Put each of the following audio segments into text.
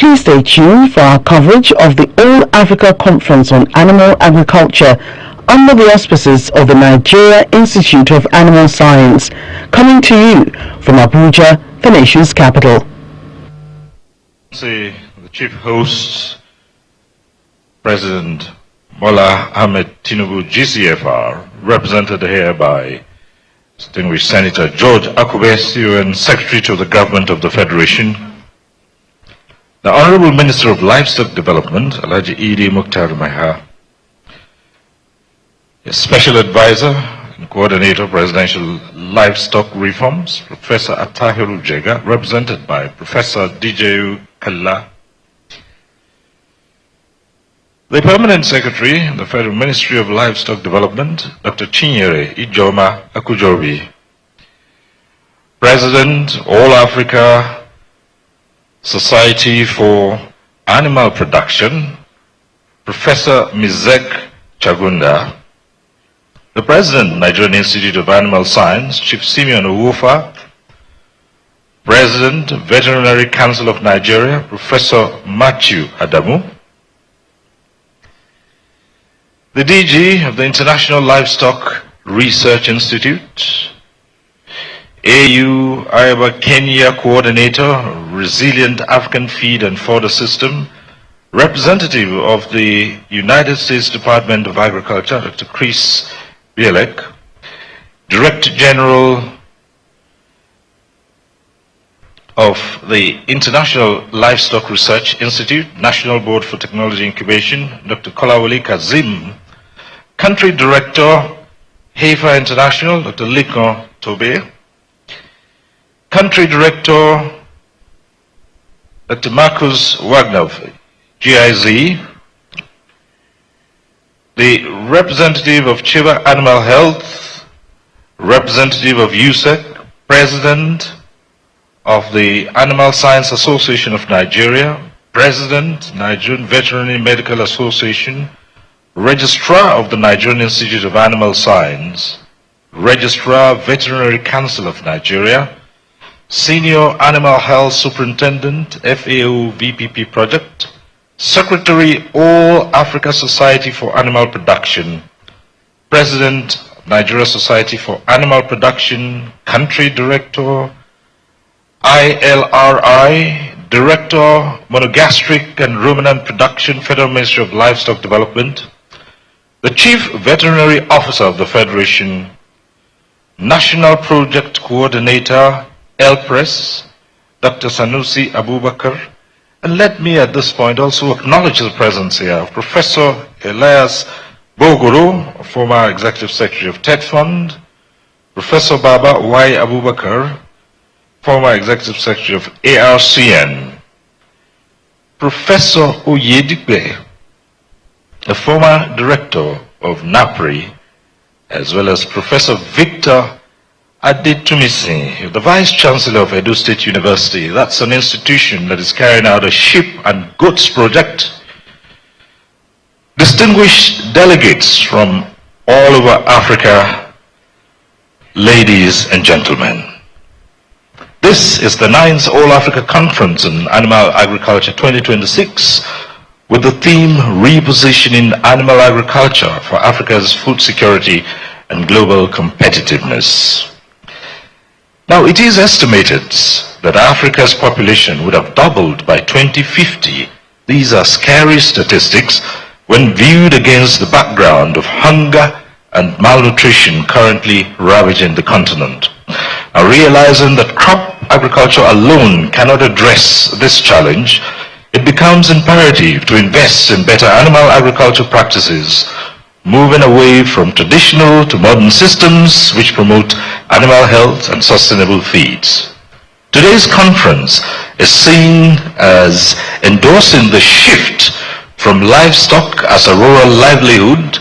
Please stay tuned for our coverage of the All Africa Conference on Animal Agriculture under the auspices of the Nigeria Institute of Animal Science, coming to you from Abuja, the nation's capital. The chief host, President Bola Ahmed Tinubu, GCFR, represented here by distinguished Senator George Akume, UN Secretary to the Government of the Federation, the Honorable Minister of Livestock Development, Alhaji Idi Mukhtar Maha, Special Advisor and Coordinator Presidential Livestock Reforms, Professor Attahiru Jega, represented by Professor Diju Kalla, the Permanent Secretary in the Federal Ministry of Livestock Development, Dr. Chinyere Ijoma Akujobi, President, All Africa Society for Animal Production, Professor Mizek Chagunda, the President, Nigerian Institute of Animal Science, Chief Simeon Owufa, President, Veterinary Council of Nigeria, Professor Matthew Adamu, the DG of the International Livestock Research Institute, AU Iowa Kenya Coordinator, Resilient African Feed and Fodder System, representative of the United States Department of Agriculture, Dr. Chris Bielek, Director General of the International Livestock Research Institute, National Board for Technology Incubation, Dr. Kolawole Kazim, Country Director, Heifer International, Dr. Likon Tobe, Country Director, Dr. Marcus Wagner of GIZ, the representative of Chiba Animal Health, representative of USEC, President of the Animal Science Association of Nigeria, President, Nigerian Veterinary Medical Association, Registrar of the Nigerian Institute of Animal Science, Registrar, Veterinary Council of Nigeria, Senior Animal Health Superintendent, FAO VPP Project, Secretary, All Africa Society for Animal Production, President, Nigeria Society for Animal Production, Country Director, ILRI, Director, Monogastric and Ruminant Production, Federal Ministry of Livestock Development, the Chief Veterinary Officer of the Federation, National Project Coordinator, LPRES, Dr. Sanusi Abubakar, and let me at this point also acknowledge the presence here of Professor Elias Bogoro, former Executive Secretary of TED Fund, Professor Baba Y. Abubakar, former Executive Secretary of ARCN, Professor Oyedipe, a former Director of NAPRI, as well as Professor Victor Adetumisi, the Vice Chancellor of Edo State University. That's an institution that is carrying out a sheep and goats project. Distinguished delegates from all over Africa, ladies and gentlemen. This is the 9th All Africa Conference on Animal Agriculture 2026 with the theme Repositioning Animal Agriculture for Africa's Food Security and Global Competitiveness. Now, it is estimated that Africa's population would have doubled by 2050. These are scary statistics when viewed against the background of hunger and malnutrition currently ravaging the continent. Now, realizing that crop agriculture alone cannot address this challenge, it becomes imperative to invest in better animal agriculture practices, moving away from traditional to modern systems which promote animal health and sustainable feeds. Today's conference is seen as endorsing the shift from livestock as a rural livelihood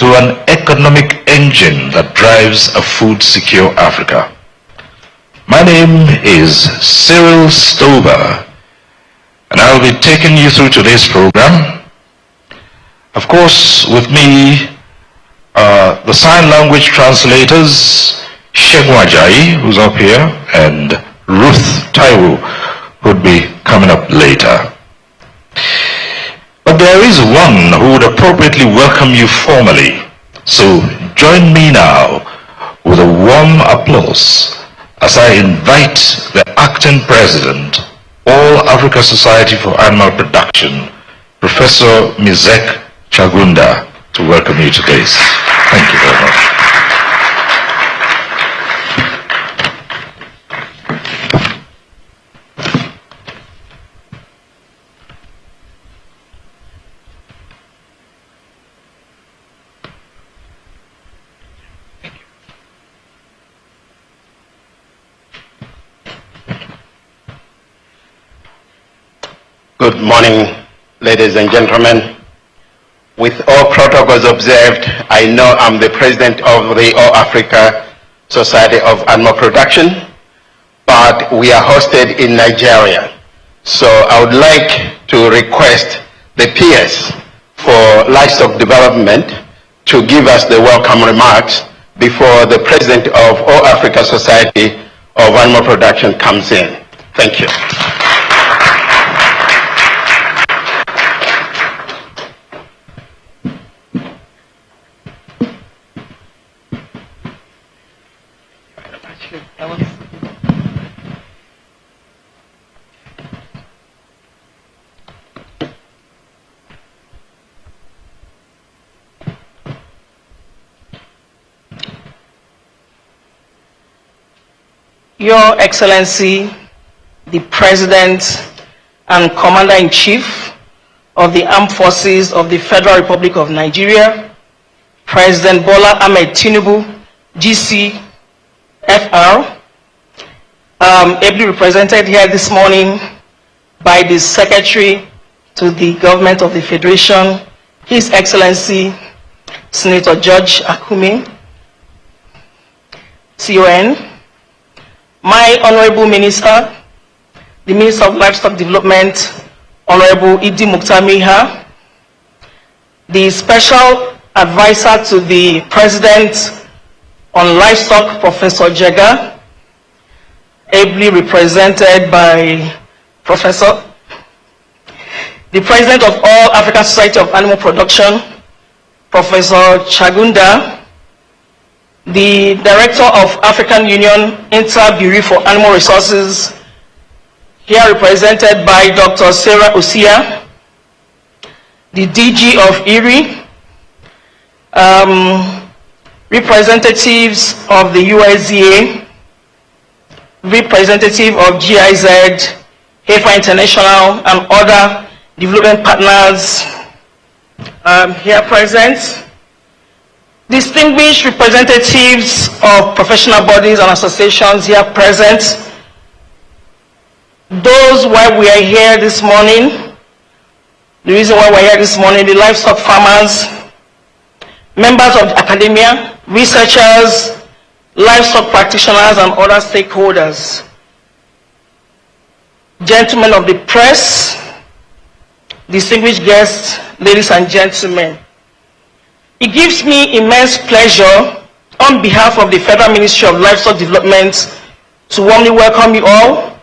to an economic engine that drives a food-secure Africa. My name is Cyril Stover, and I'll be taking you through today's program. Of course, with me, the sign language translators, Shegun Ajayi, who's up here, and Ruth Taiwo, who'd be coming up later. But there is one who would appropriately welcome you formally. So join me now with a warm applause as I invite the Acting President, All Africa Society for Animal Production, Professor Mizek Chagunda, to welcome you to this. Thank you very much. Good morning, ladies and gentlemen. With all protocols observed, I know I'm the president of the All Africa Society of Animal Production, but we are hosted in Nigeria. So I would like to request the peers for livestock development to give us the welcome remarks before the president of All Africa Society of Animal Production comes in. Thank you. Your Excellency, the President and Commander-in-Chief of the Armed Forces of the Federal Republic of Nigeria, President Bola Ahmed Tinubu, GCFR, ably represented here this morning by the Secretary to the Government of the Federation, His Excellency Senator George Akume, CON, my Honorable Minister, the Minister of Livestock Development, Honorable Idi Mukhtar Miha, the Special Advisor to the President on Livestock, Professor Jega, ably represented by Professor, the President of All African Society of Animal Production, Professor Chagunda, the Director of African Union Inter-Bureau for Animal Resources, here represented by Dr. Sarah Osia, the DG of IRI, representatives of the USDA, representative of GIZ, HEFA International, and other development partners here present. Distinguished representatives of professional bodies and associations here present. Those why we are here this morning, the reason why we're here this morning, the livestock farmers, members of the academia, researchers, livestock practitioners, and other stakeholders. Gentlemen of the press, distinguished guests, ladies and gentlemen. It gives me immense pleasure on behalf of the Federal Ministry of Livestock Development to warmly welcome you all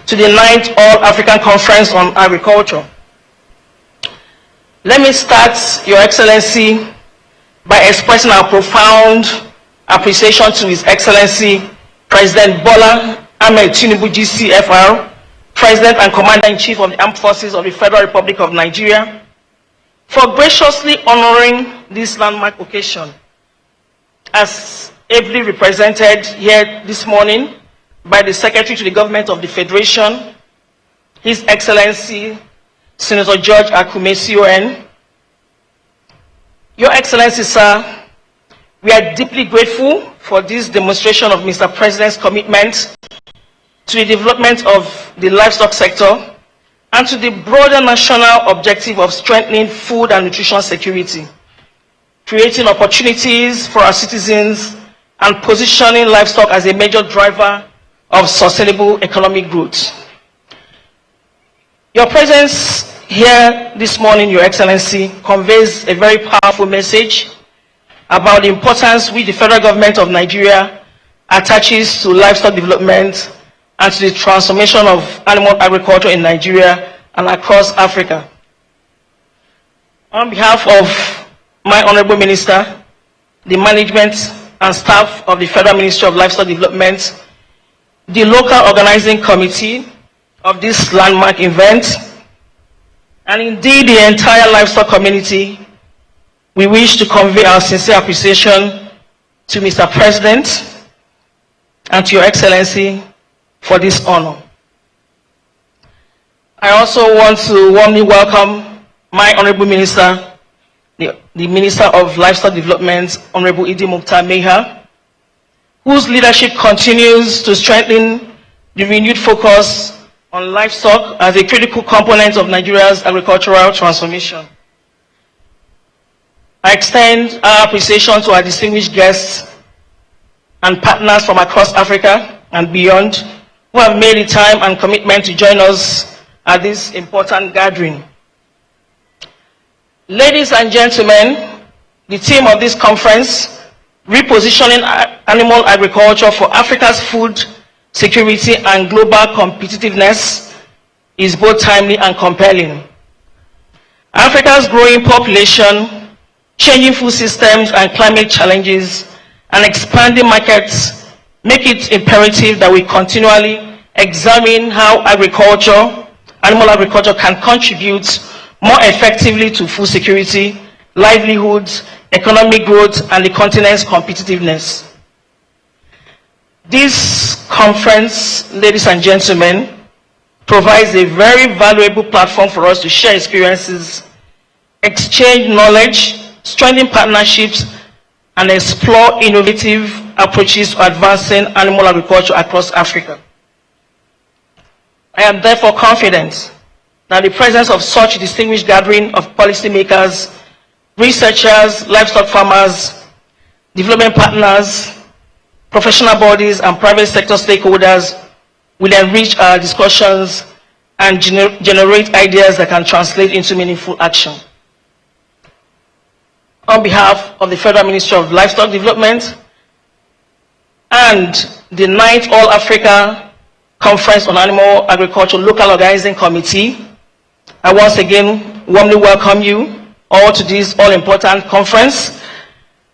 to the 9th All African Conference on Agriculture. Let me start, Your Excellency, by expressing our profound appreciation to His Excellency President Bola Ahmed Tinubu, GCFR, President and Commander-in-Chief of the Armed Forces of the Federal Republic of Nigeria, for graciously honoring this landmark occasion. As ably represented here this morning by the Secretary to the Government of the Federation, His Excellency Senator George Akume, CON. Your Excellency, sir, we are deeply grateful for this demonstration of Mr. President's commitment to the development of the livestock sector and to the broader national objective of strengthening food and nutrition security, creating opportunities for our citizens, and positioning livestock as a major driver of sustainable economic growth. Your presence here this morning, Your Excellency, conveys a very powerful message about the importance which the federal government of Nigeria attaches to livestock development and to the transformation of animal agriculture in Nigeria and across Africa. On behalf of my Honorable Minister, the management and staff of the Federal Ministry of Livestock Development, the local organizing committee of this landmark event, and indeed the entire livestock community, we wish to convey our sincere appreciation to Mr. President and to Your Excellency for this honor. I also want to warmly welcome my Honorable Minister, the Minister of Livestock Development, Honorable Idi Mukhtar Meha, whose leadership continues to strengthen the renewed focus on livestock as a critical component of Nigeria's agricultural transformation. I extend our appreciation to our distinguished guests and partners from across Africa and beyond who have made the time and commitment to join us at this important gathering. Ladies and gentlemen, the theme of this conference, Repositioning Animal Agriculture for Africa's Food Security and Global Competitiveness, is both timely and compelling. Africa's growing population, changing food systems and climate challenges, and expanding markets make it imperative that we continually examine how animal agriculture can contribute more effectively to food security, livelihoods, economic growth, and the continent's competitiveness. This conference, ladies and gentlemen, provides a very valuable platform for us to share experiences, exchange knowledge, strengthen partnerships, and explore innovative approaches to advancing animal agriculture across Africa. I am therefore confident that the presence of such a distinguished gathering of policymakers, researchers, livestock farmers, development partners, professional bodies, and private sector stakeholders will enrich our discussions and generate ideas that can translate into meaningful action. On behalf of the Federal Ministry of Livestock Development and the 9th All-Africa Conference on Animal Agriculture Local Organizing Committee, I once again warmly welcome you all to this all-important conference.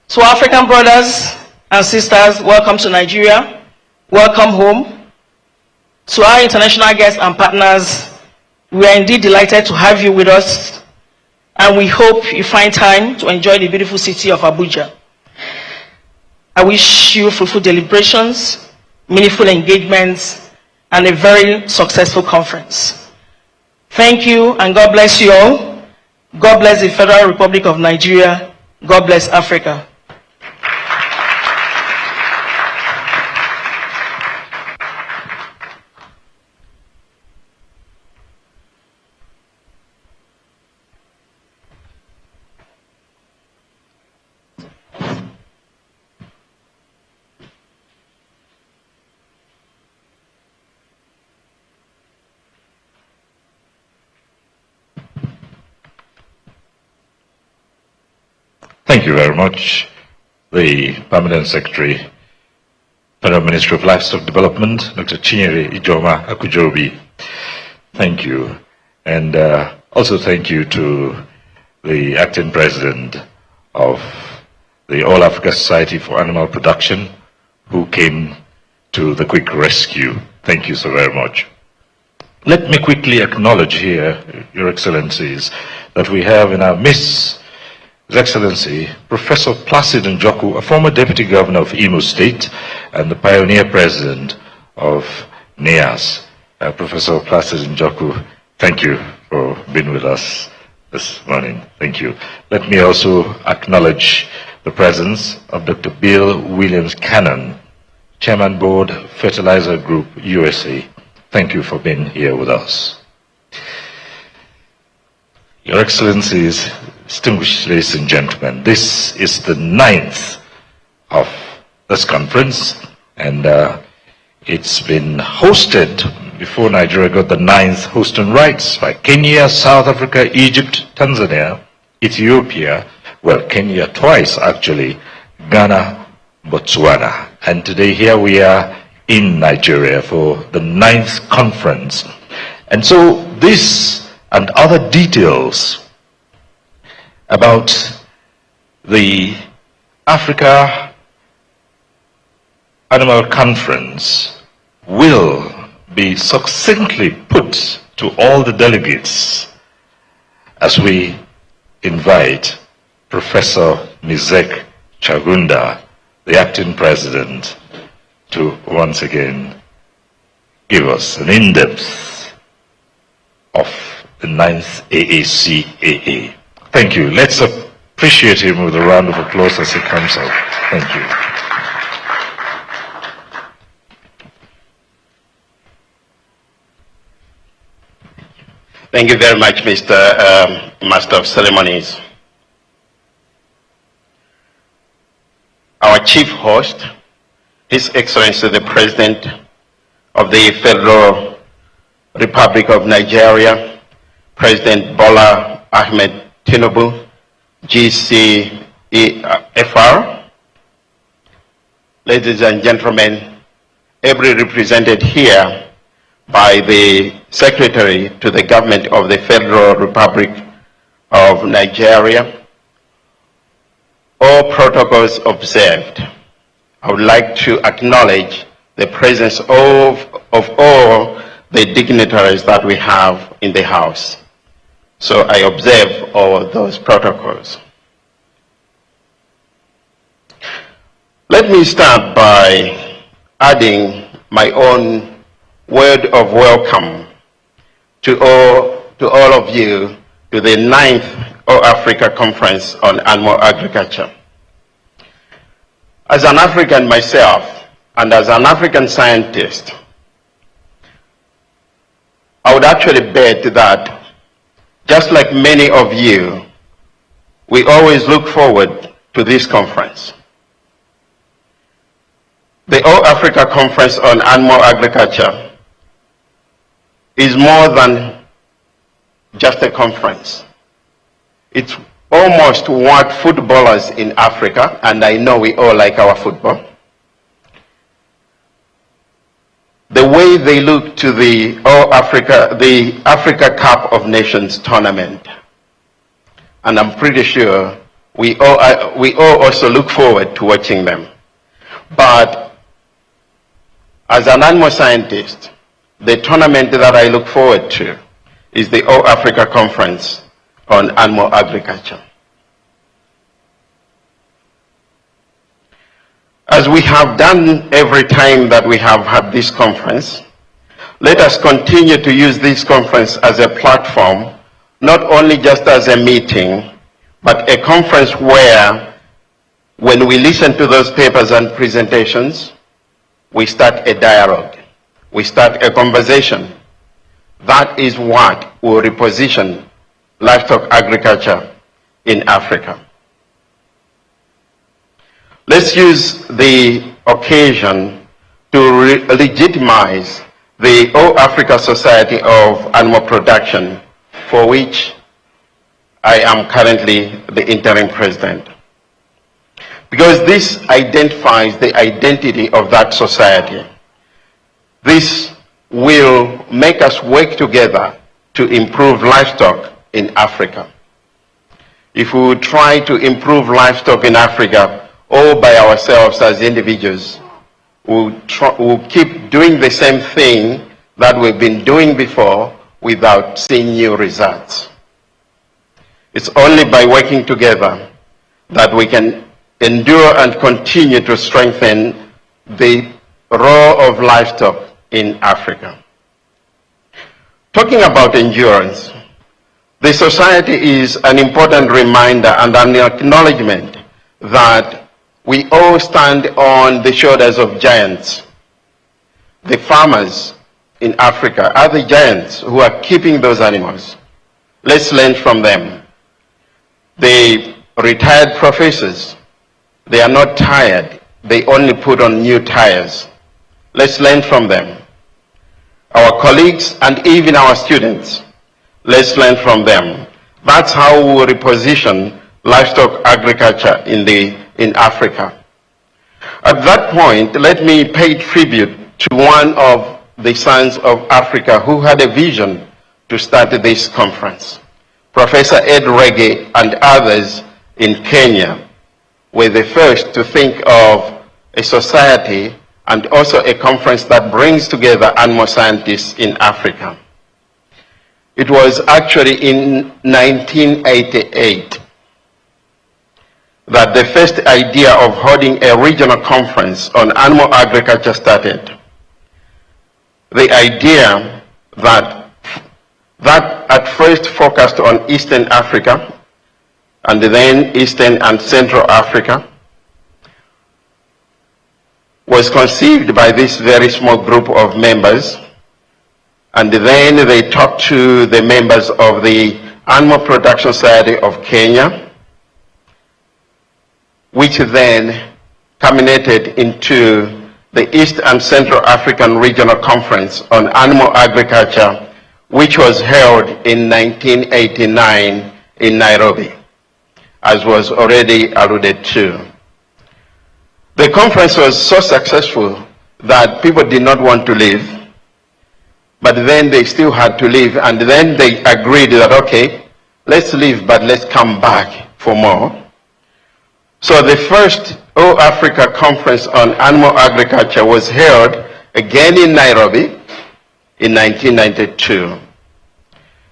To African brothers and sisters, welcome to Nigeria, welcome home. To our international guests and partners, we are indeed delighted to have you with us, and we hope you find time to enjoy the beautiful city of Abuja. I wish you fruitful deliberations, meaningful engagements, and a very successful conference. Thank you, and God bless you all. God bless the Federal Republic of Nigeria. God bless Africa. Thank you very much, the Permanent Secretary, Federal Ministry of Livestock Development, Dr. Chinyere Ijoma Akujobi. Thank you. And also thank you to the Acting President of the All Africa Society for Animal Production, who came to the quick rescue. Thank you so very much. Let me quickly acknowledge here, Your Excellencies, that we have in our midst His Excellency, Professor Placid Njoku, a former Deputy Governor of Imo State and the pioneer president of NEAS. Professor Placid Njoku, thank you for being with us this morning. Thank you. Let me also acknowledge the presence of Dr. Bill Williams Cannon, Chairman Board, Fertilizer Group, USA. Thank you for being here with us. Your Excellencies, distinguished ladies and gentlemen, this is the 9th of this conference, and it's been hosted before Nigeria got the 9th hosting rights by Kenya, South Africa, Egypt, Tanzania, Ethiopia, well, Kenya twice actually, Ghana, Botswana. And today here we are in Nigeria for the 9th conference. And so this and other details about the Africa Animal Conference will be succinctly put to all the delegates as we invite Professor Mizek Chagunda, the acting president, to once again give us an in-depth of the 9th AACAA. Thank you. Let's appreciate him with a round of applause as he comes out. Thank you. Thank you very much, Mr. Master of Ceremonies. Our chief host, His Excellency the President of the Federal Republic of Nigeria, President Bola Ahmed Tinubu, GCFR, ladies and gentlemen, ably represented here by the Secretary to the Government of the Federal Republic of Nigeria, all protocols observed. I would like to acknowledge the presence of all the dignitaries that we have in the House. So I observe all those protocols. Let me start by adding my own word of welcome to all of you to the 9th All-Africa Conference on Animal Agriculture. As an African myself, and as an African scientist, I would actually bet that, just like many of you, we always look forward to this conference. The All-Africa Conference on Animal Agriculture is more than just a conference. It's almost what footballers in Africa, and I know we all like our football, the way they look to the Africa Cup of Nations tournament. And I'm pretty sure we all also look forward to watching them. But as an animal scientist, the tournament that I look forward to is the All-Africa Conference on Animal Agriculture. As we have done every time that we have had this conference, let us continue to use this conference as a platform, not only just as a meeting, but a conference where, when we listen to those papers and presentations, we start a dialogue. We start a conversation. That is what will reposition livestock agriculture in Africa. Let's use the occasion to legitimize the All-Africa Society of Animal Production, for which I am currently the interim president. Because this identifies the identity of that society. This will make us work together to improve livestock in Africa. If we would try to improve livestock in Africa all by ourselves as individuals, we'll keep doing the same thing that we've been doing before without seeing new results. It's only by working together that we can endure and continue to strengthen the role of livestock in Africa. Talking about endurance, the society is an important reminder and an acknowledgement that we all stand on the shoulders of giants. The farmers in Africa are the giants who are keeping those animals. Let's learn from them. The retired professors, they are not tired. They only put on new tires. Let's learn from them. Our colleagues and even our students, let's learn from them. That's how we will reposition livestock agriculture in Africa. At that point, let me pay tribute to one of the sons of Africa who had a vision to start this conference. Professor Ed Reggie, and others in Kenya were the first to think of a society and also a conference that brings together animal scientists in Africa. It was actually in 1988 that the first idea of holding a regional conference on animal agriculture started. The idea that at first focused on Eastern Africa and then Eastern and Central Africa was conceived by this very small group of members, and then they talked to the members of the Animal Production Society of Kenya, which then culminated into the East and Central African Regional Conference on Animal Agriculture, which was held in 1989 in Nairobi, as was already alluded to. The conference was so successful that people did not want to leave, but then they still had to leave, and then they agreed that, okay, let's leave, but let's come back for more. So the first All Africa Conference on Animal Agriculture was held again in Nairobi in 1992.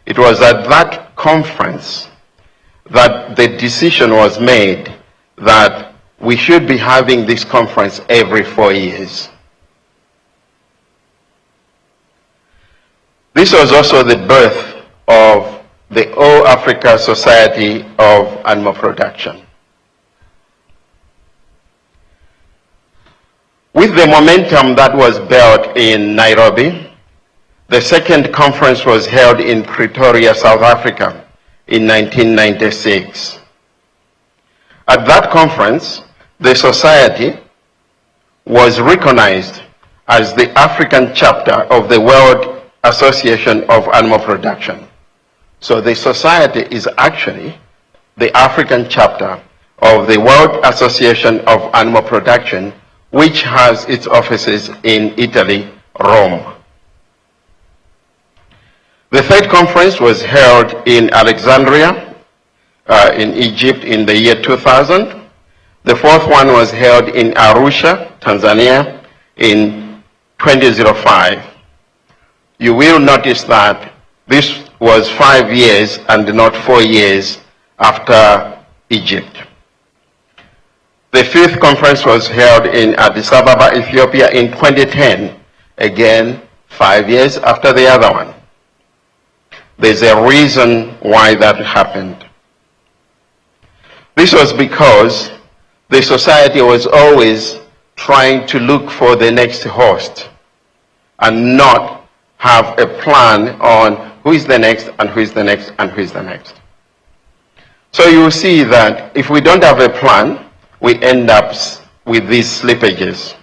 It was at that conference that the decision was made that we should be having this conference every 4 years. This was also the birth of the All Africa Society of Animal Production. With the momentum that was built in Nairobi, the second conference was held in Pretoria, South Africa in 1996. At that conference, the society was recognized as the African chapter of the World Association of Animal Production. So the society is actually the African chapter of the World Association of Animal Production, which has its offices in Italy, Rome. The third conference was held in Alexandria, in Egypt in the year 2000. The fourth one was held in Arusha, Tanzania in 2005. You will notice that this was 5 years and not 4 years after Egypt. The fifth conference was held in Addis Ababa, Ethiopia in 2010, again 5 years after the other one. There's a reason why that happened. This was because the society was always trying to look for the next host and not have a plan on who is the next and who is the next and who is the next. So you will see that if we don't have a plan, we end up with these slippages.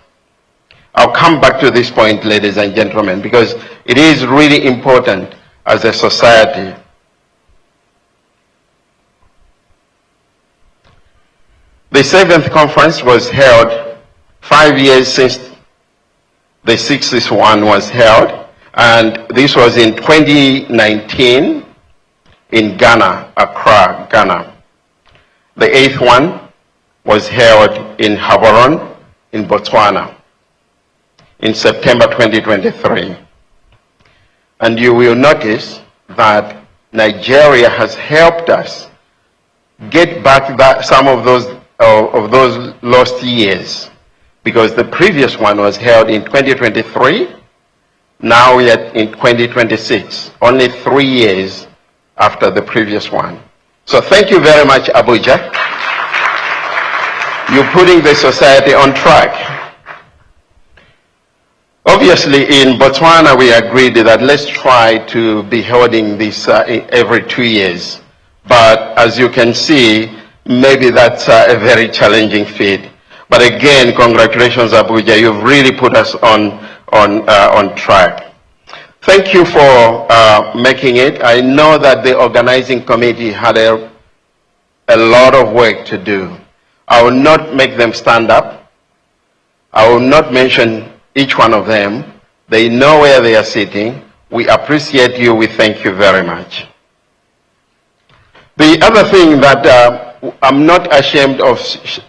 I'll come back to this point, ladies and gentlemen, because it is really important as a society. The seventh conference was held 5 years since the sixth one was held, and this was in 2019 in Ghana, Accra, Ghana. The eighth one was held in Gaborone in Botswana in September 2023. And you will notice that Nigeria has helped us get back some of those lost years, because the previous one was held in 2023. Now we are in 2026, only 3 years after the previous one. So thank you very much, Abuja. You're putting the society on track. Obviously, in Botswana, we agreed that let's try to be holding this every 2 years. But as you can see, maybe that's a very challenging feat. But again, congratulations, Abuja. You've really put us on track. Thank you for making it. I know that the organizing committee had a lot of work to do. I will not make them stand up. I will not mention each one of them. They know where they are sitting. We appreciate you. We thank you very much. The other thing that I'm not ashamed of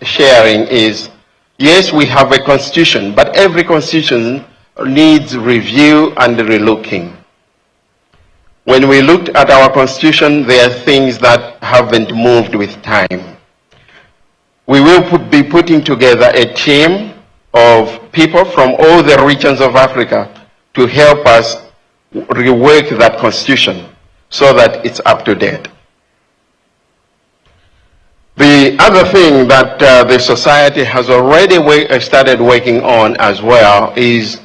sharing is, yes, we have a constitution, but every constitution needs review and relooking. When we looked at our constitution, there are things that haven't moved with time. We will be putting together a team of people from all the regions of Africa to help us rework that constitution so that it's up to date. The other thing that the society has already started working on as well is,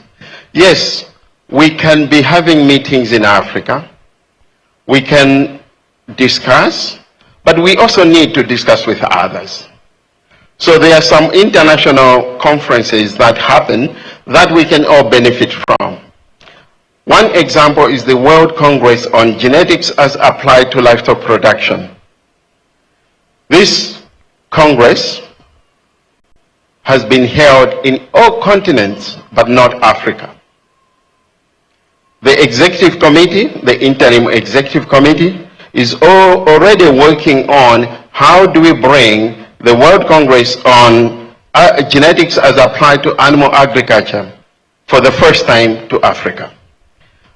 yes, we can be having meetings in Africa. We can discuss, but we also need to discuss with others. So there are some international conferences that happen that we can all benefit from. One example is the World Congress on Genetics as Applied to Livestock Production. This Congress has been held in all continents, but not Africa. The executive committee, the interim executive committee, is already working on how do we bring the World Congress on genetics as applied to animal agriculture for the first time to Africa.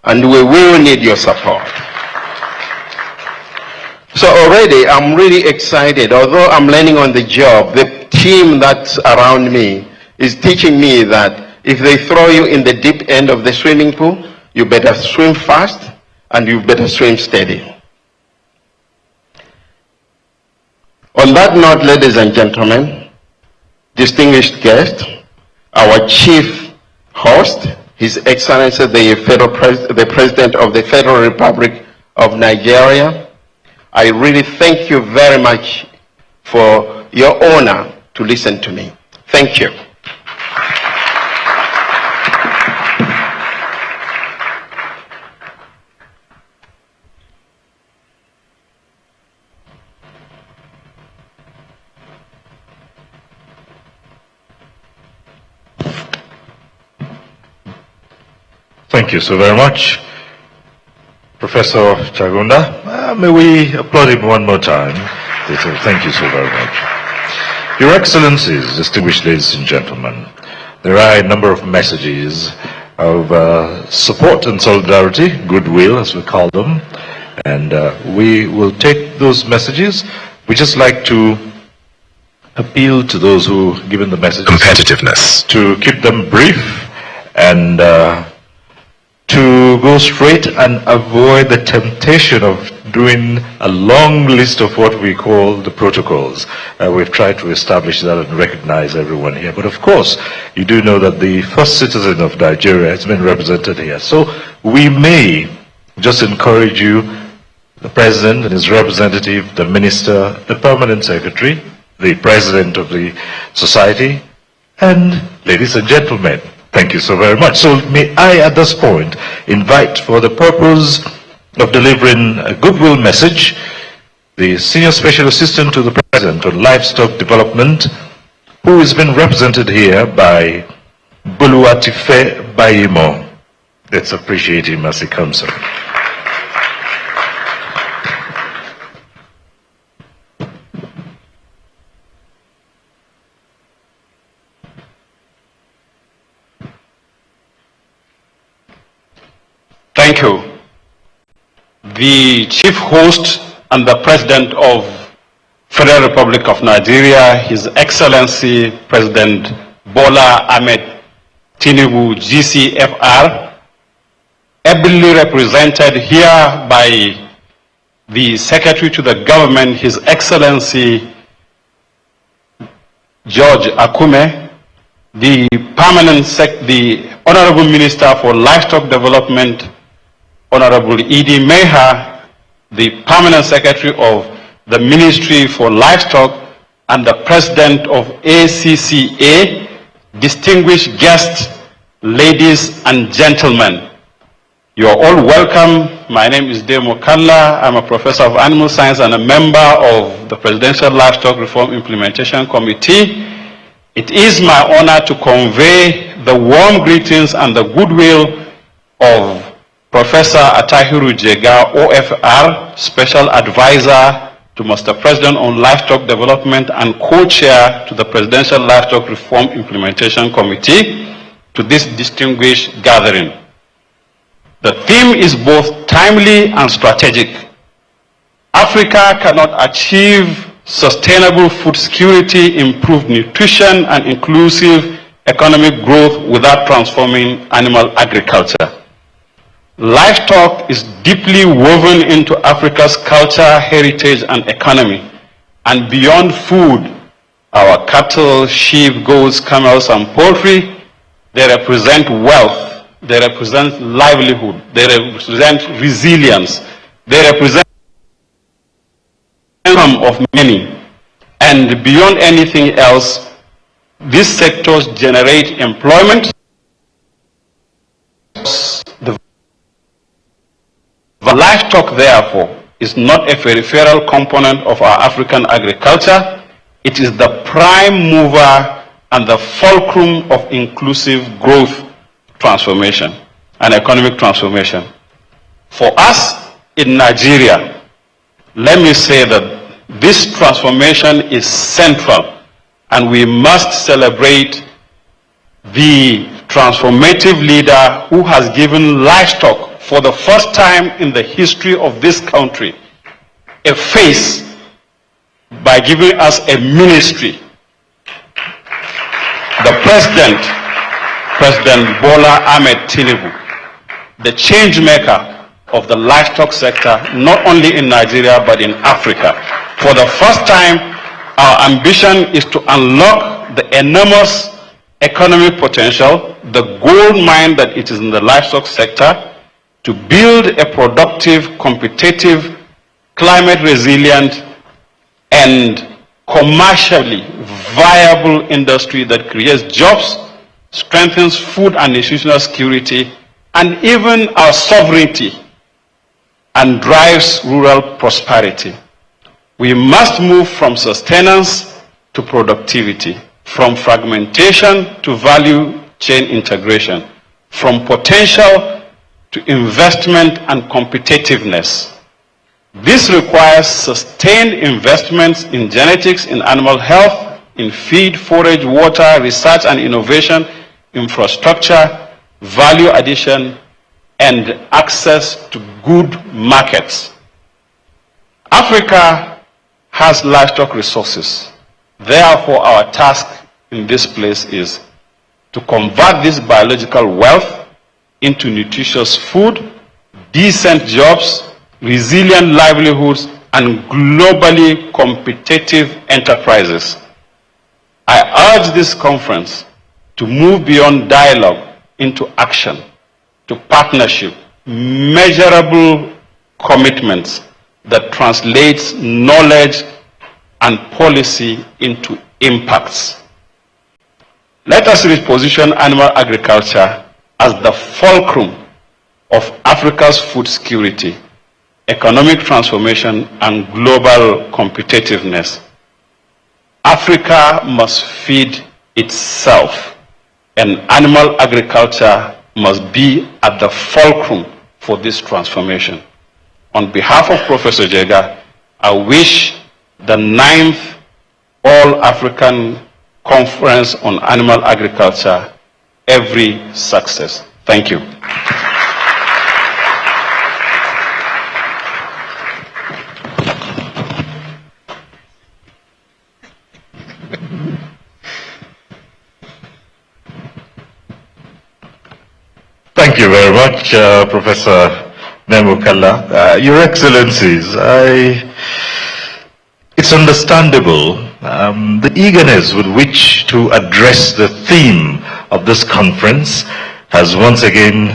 And we will need your support. So already I'm really excited. Although I'm learning on the job, the team that's around me is teaching me that if they throw you in the deep end of the swimming pool, you better swim fast and you better swim steady. On that note, ladies and gentlemen, distinguished guests, our chief host, His Excellency the President of the Federal Republic of Nigeria, I really thank you very much for your honor to listen to me. Thank you. Thank you so very much, Professor Chagunda. May we applaud him one more time? Thank you so very much. Your Excellencies, distinguished ladies and gentlemen, there are a number of messages of support and solidarity, goodwill as we call them, and we will take those messages. We just like to appeal to those who given the messages competitiveness to keep them brief and to go straight and avoid the temptation of doing a long list of what we call the protocols. We've tried to establish that and recognize everyone here. But of course, you do know that the first citizen of Nigeria has been represented here. So we may just encourage you, the President and his representative, the Minister, the Permanent Secretary, the President of the Society, and ladies and gentlemen, thank you so very much. So may I at this point invite, for the purpose of delivering a goodwill message, the Senior Special Assistant to the President on Livestock Development, who has been represented here by Buluwatife Bayimo. Let's appreciate him as he comes on. Thank you. The Chief Host and the President of Federal Republic of Nigeria, His Excellency President Bola Ahmed Tinubu, GCFR, ably represented here by the Secretary to the Government, His Excellency George Akume, the Honorable Minister for Livestock Development, Honorable Idi Meha, the Permanent Secretary of the Ministry for Livestock, and the President of ACCA, distinguished guests, ladies and gentlemen. You are all welcome. My name is Demo Kalla. I'm a professor of animal science and a member of the Presidential Livestock Reform Implementation Committee. It is my honor to convey the warm greetings and the goodwill of Professor Atahiru Jega, OFR, Special Advisor to Mr. President on Livestock Development and co-chair to the Presidential Livestock Reform Implementation Committee, to this distinguished gathering. The theme is both timely and strategic. Africa cannot achieve sustainable food security, improved nutrition, and inclusive economic growth without transforming animal agriculture. Livestock is deeply woven into Africa's culture, heritage, and economy. And beyond food, our cattle, sheep, goats, camels, and poultry, they represent wealth, they represent livelihood, they represent resilience, they represent the income of many. And beyond anything else, these sectors generate employment. The livestock, therefore, is not a peripheral component of our African agriculture. It is the prime mover and the fulcrum of inclusive growth transformation and economic transformation. For us in Nigeria, let me say that this transformation is central, and we must celebrate the transformative leader who has given livestock for the first time in the history of this country a face by giving us a ministry. The President Bola Ahmed Tinubu, the change maker of the livestock sector, not only in Nigeria but in Africa. For the first time, our ambition is to unlock the enormous economic potential, the gold mine that it is in the livestock sector, to build a productive, competitive, climate resilient, and commercially viable industry that creates jobs, strengthens food and nutritional security, and even our sovereignty, and drives rural prosperity. We must move from sustenance to productivity, from fragmentation to value chain integration, from potential to investment and competitiveness. This requires sustained investments in genetics, in animal health, in feed, forage, water, research and innovation, infrastructure, value addition, and access to good markets. Africa has livestock resources. Therefore, our task in this place is to convert this biological wealth into nutritious food, decent jobs, resilient livelihoods, and globally competitive enterprises. I urge this conference to move beyond dialogue into action, to partnership, measurable commitments that translates knowledge and policy into impacts. Let us reposition animal agriculture as the fulcrum of Africa's food security, economic transformation, and global competitiveness. Africa must feed itself, and animal agriculture must be at the fulcrum for this transformation. On behalf of Professor Jega, I wish the 9th All-African Conference on Animal Agriculture every success. Thank you. Thank you very much, Professor Nemukalla. Your Excellencies, it's understandable the eagerness with which to address the theme of this conference has once again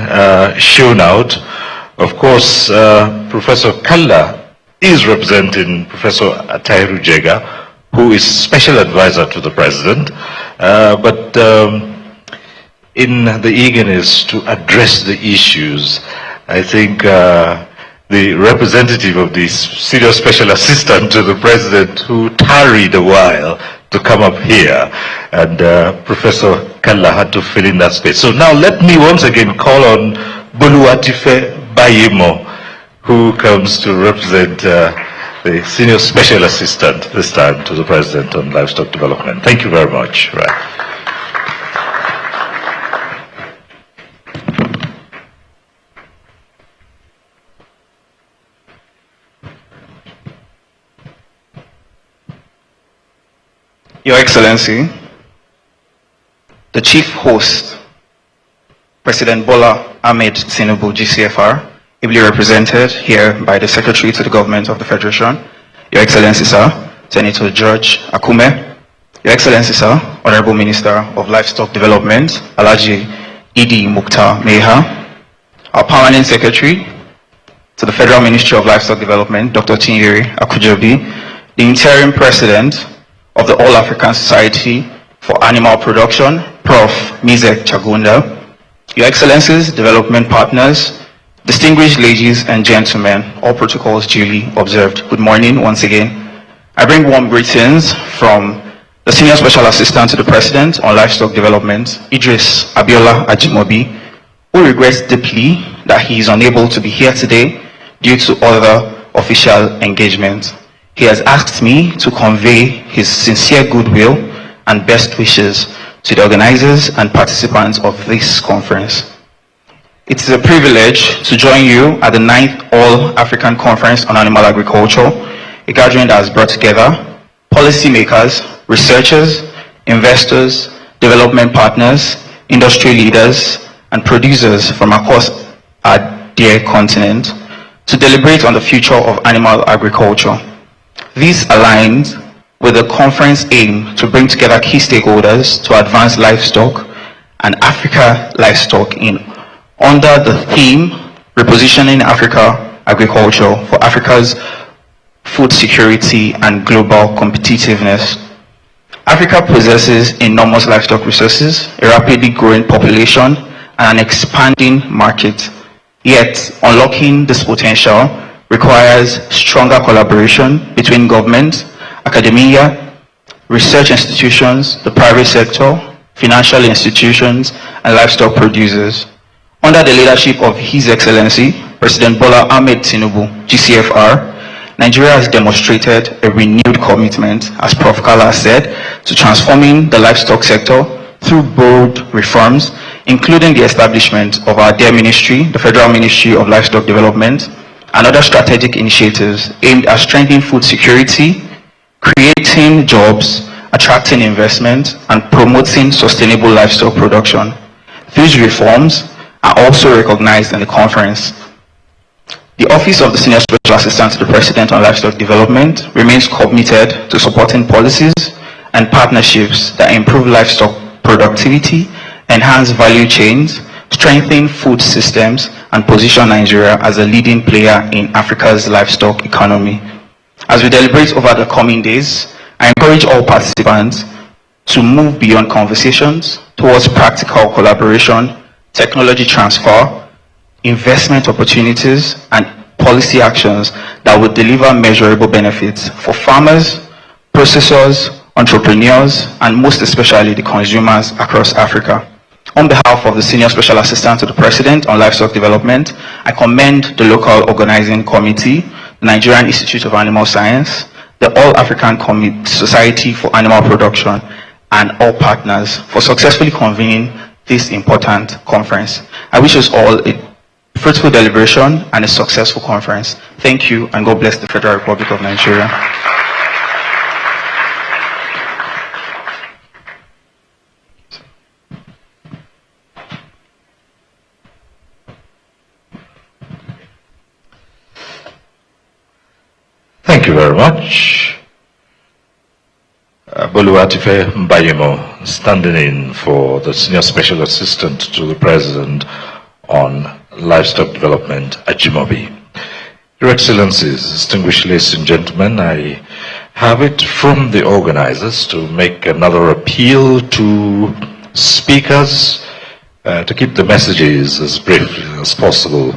shown out. Of course, Professor Kalla is representing Professor Tahiru Jega, who is special advisor to the President, but in the eagerness to address the issues, I think the representative of the senior special assistant to the President, who tarried a while to come up here, and Professor Kalla had to fill in that space. So now let me once again call on Boluwatife Bayimo, who comes to represent the Senior Special Assistant, this time to the President on Livestock Development. Thank you very much. Right. Your Excellency, the Chief Host, President Bola Ahmed Tinubu, GCFR, ably represented here by the Secretary to the Government of the Federation, Your Excellency, Sir, Senator George Akume, Your Excellency, Sir, Honorable Minister of Livestock Development, Alhaji Idi Mukhtar Meha, our Permanent Secretary to the Federal Ministry of Livestock Development, Dr. Chinyere Akujobi, the Interim President of the All African Society for Animal Production, Prof. Mizek Chagunda, Your Excellencies, development partners, distinguished ladies and gentlemen, all protocols duly observed. Good morning once again. I bring warm greetings from the Senior Special Assistant to the President on Livestock Development, Idris Abiola Ajimobi, who regrets deeply that he is unable to be here today due to other official engagements. He has asked me to convey his sincere goodwill and best wishes to the organizers and participants of this conference. It is a privilege to join you at the 9th All-African Conference on Animal Agriculture, a gathering that has brought together policymakers, researchers, investors, development partners, industry leaders, and producers from across our dear continent to deliberate on the future of animal agriculture. This aligns with the conference aim to bring together key stakeholders to advance livestock and Africa livestock under the theme Repositioning Africa Agriculture for Africa's Food Security and Global Competitiveness. Africa possesses enormous livestock resources, a rapidly growing population, and an expanding market. Yet, unlocking this potential requires stronger collaboration between government, academia, research institutions, the private sector, financial institutions, and livestock producers. Under the leadership of His Excellency, President Bola Ahmed Tinubu, GCFR, Nigeria has demonstrated a renewed commitment, as Prof. Kala said, to transforming the livestock sector through bold reforms, including the establishment of our dear ministry, the Federal Ministry of Livestock Development, and other strategic initiatives aimed at strengthening food security, creating jobs, attracting investment, and promoting sustainable livestock production. These reforms are also recognized in the conference. The Office of the Senior Special Assistant to the President on Livestock Development remains committed to supporting policies and partnerships that improve livestock productivity, enhance value chains, strengthen food systems, and position Nigeria as a leading player in Africa's livestock economy. As we deliberate over the coming days, I encourage all participants to move beyond conversations towards practical collaboration, technology transfer, investment opportunities, and policy actions that will deliver measurable benefits for farmers, processors, entrepreneurs, and most especially the consumers across Africa. On behalf of the Senior Special Assistant to the President on Livestock Development, I commend the local organizing committee, the Nigerian Institute of Animal Science, the All African Society for Animal Production, and all partners for successfully convening this important conference. I wish us all a fruitful deliberation and a successful conference. Thank you, and God bless the Federal Republic of Nigeria. Thank you very much. Boluwatife Mbayimo, standing in for the Senior Special Assistant to the President on Livestock Development, Ajimobi. Your Excellencies, distinguished ladies and gentlemen, I have it from the organizers to make another appeal to speakers to keep the messages as brief as possible.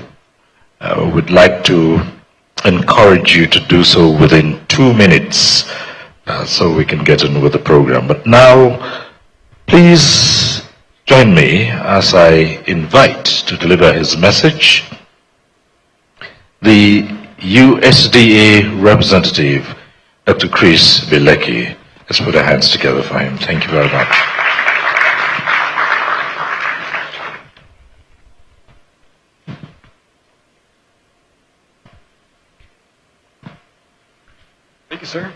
We'd like to encourage you to do so within 2 minutes so we can get on with the program. But now, please join me as I invite to deliver his message the USDA representative, Dr. Chris Bilecki. Let's put our hands together for him. Thank you very much. Thank you, sir.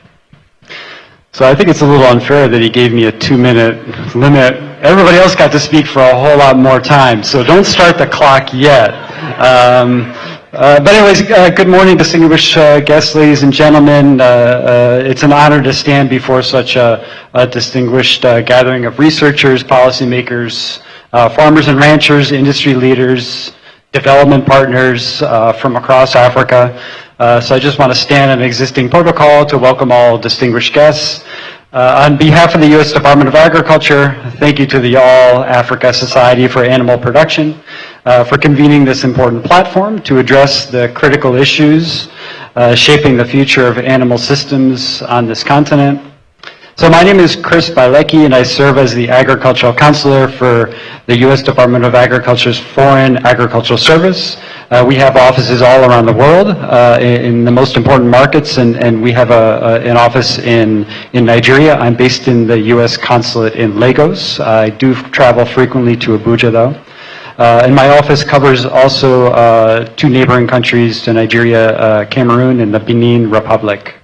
So I think it's a little unfair that he gave me a 2-minute limit. Everybody else got to speak for a whole lot more time, so don't start the clock yet. But anyways, good morning, distinguished guests, ladies and gentlemen. It's an honor to stand before such a distinguished gathering of researchers, policymakers, farmers and ranchers, industry leaders, development partners from across Africa. So I just want to stand on existing protocol to welcome all distinguished guests. On behalf of the U.S. Department of Agriculture, thank you to the All Africa Society for Animal Production for convening this important platform to address the critical issues shaping the future of animal systems on this continent. So my name is Chris Bilecki, and I serve as the Agricultural Counselor for the U.S. Department of Agriculture's Foreign Agricultural Service. We have offices all around the world in the most important markets, and we have an office in Nigeria. I'm based in the U.S. Consulate in Lagos. I do travel frequently to Abuja, though. And my office covers also 2 neighboring countries to Nigeria, Cameroon and the Benin Republic.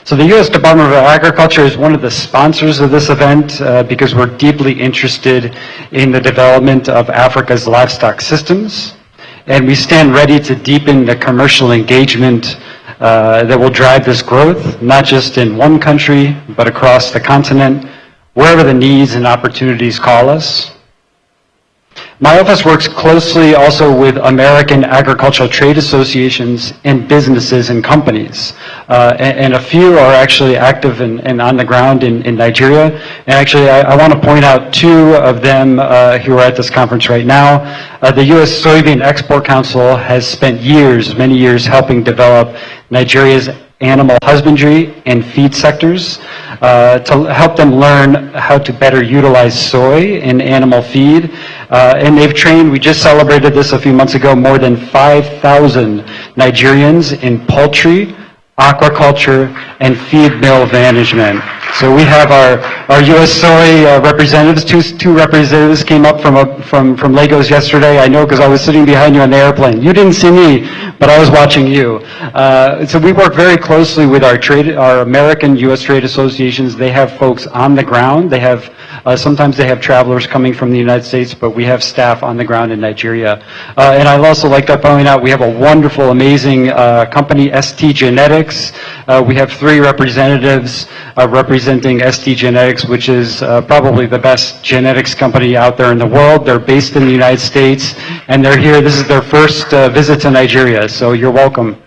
So the U.S. Department of Agriculture is one of the sponsors of this event because we're deeply interested in the development of Africa's livestock systems. And we stand ready to deepen the commercial engagement that will drive this growth, not just in one country, but across the continent, wherever the needs and opportunities call us. My office works closely also with American agricultural trade associations and businesses and companies. And a few are actually active and on the ground in Nigeria. And actually, I want to point out 2 of them who are at this conference right now. The U.S. Soybean Export Council has spent many years, helping develop Nigeria's animal husbandry and feed sectors to help them learn how to better utilize soy in animal feed. And they've trained, we just celebrated this a few months ago, more than 5,000 Nigerians in poultry, aquaculture, and feed mill management. So we have our U.S. soy representatives. Two representatives came up from Lagos yesterday. I know because I was sitting behind you on the airplane. You didn't see me, but I was watching you. So we work very closely with our American U.S. trade associations. They have folks on the ground. They have sometimes they have travelers coming from the United States, but we have staff on the ground in Nigeria. And I'd also like to point out we have a wonderful, amazing company, ST Genetics. We have 3 representatives representing ST Genetics, which is probably the best genetics company out there in the world. They're based in the United States, and they're here. This is their first visit to Nigeria, so you're welcome.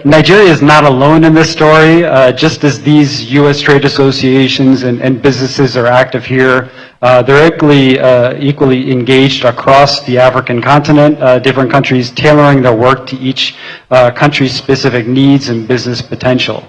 Nigeria is not alone in this story. Just as these U.S. trade associations and businesses are active here, they're equally engaged across the African continent, different countries tailoring their work to each country's specific needs and business potential.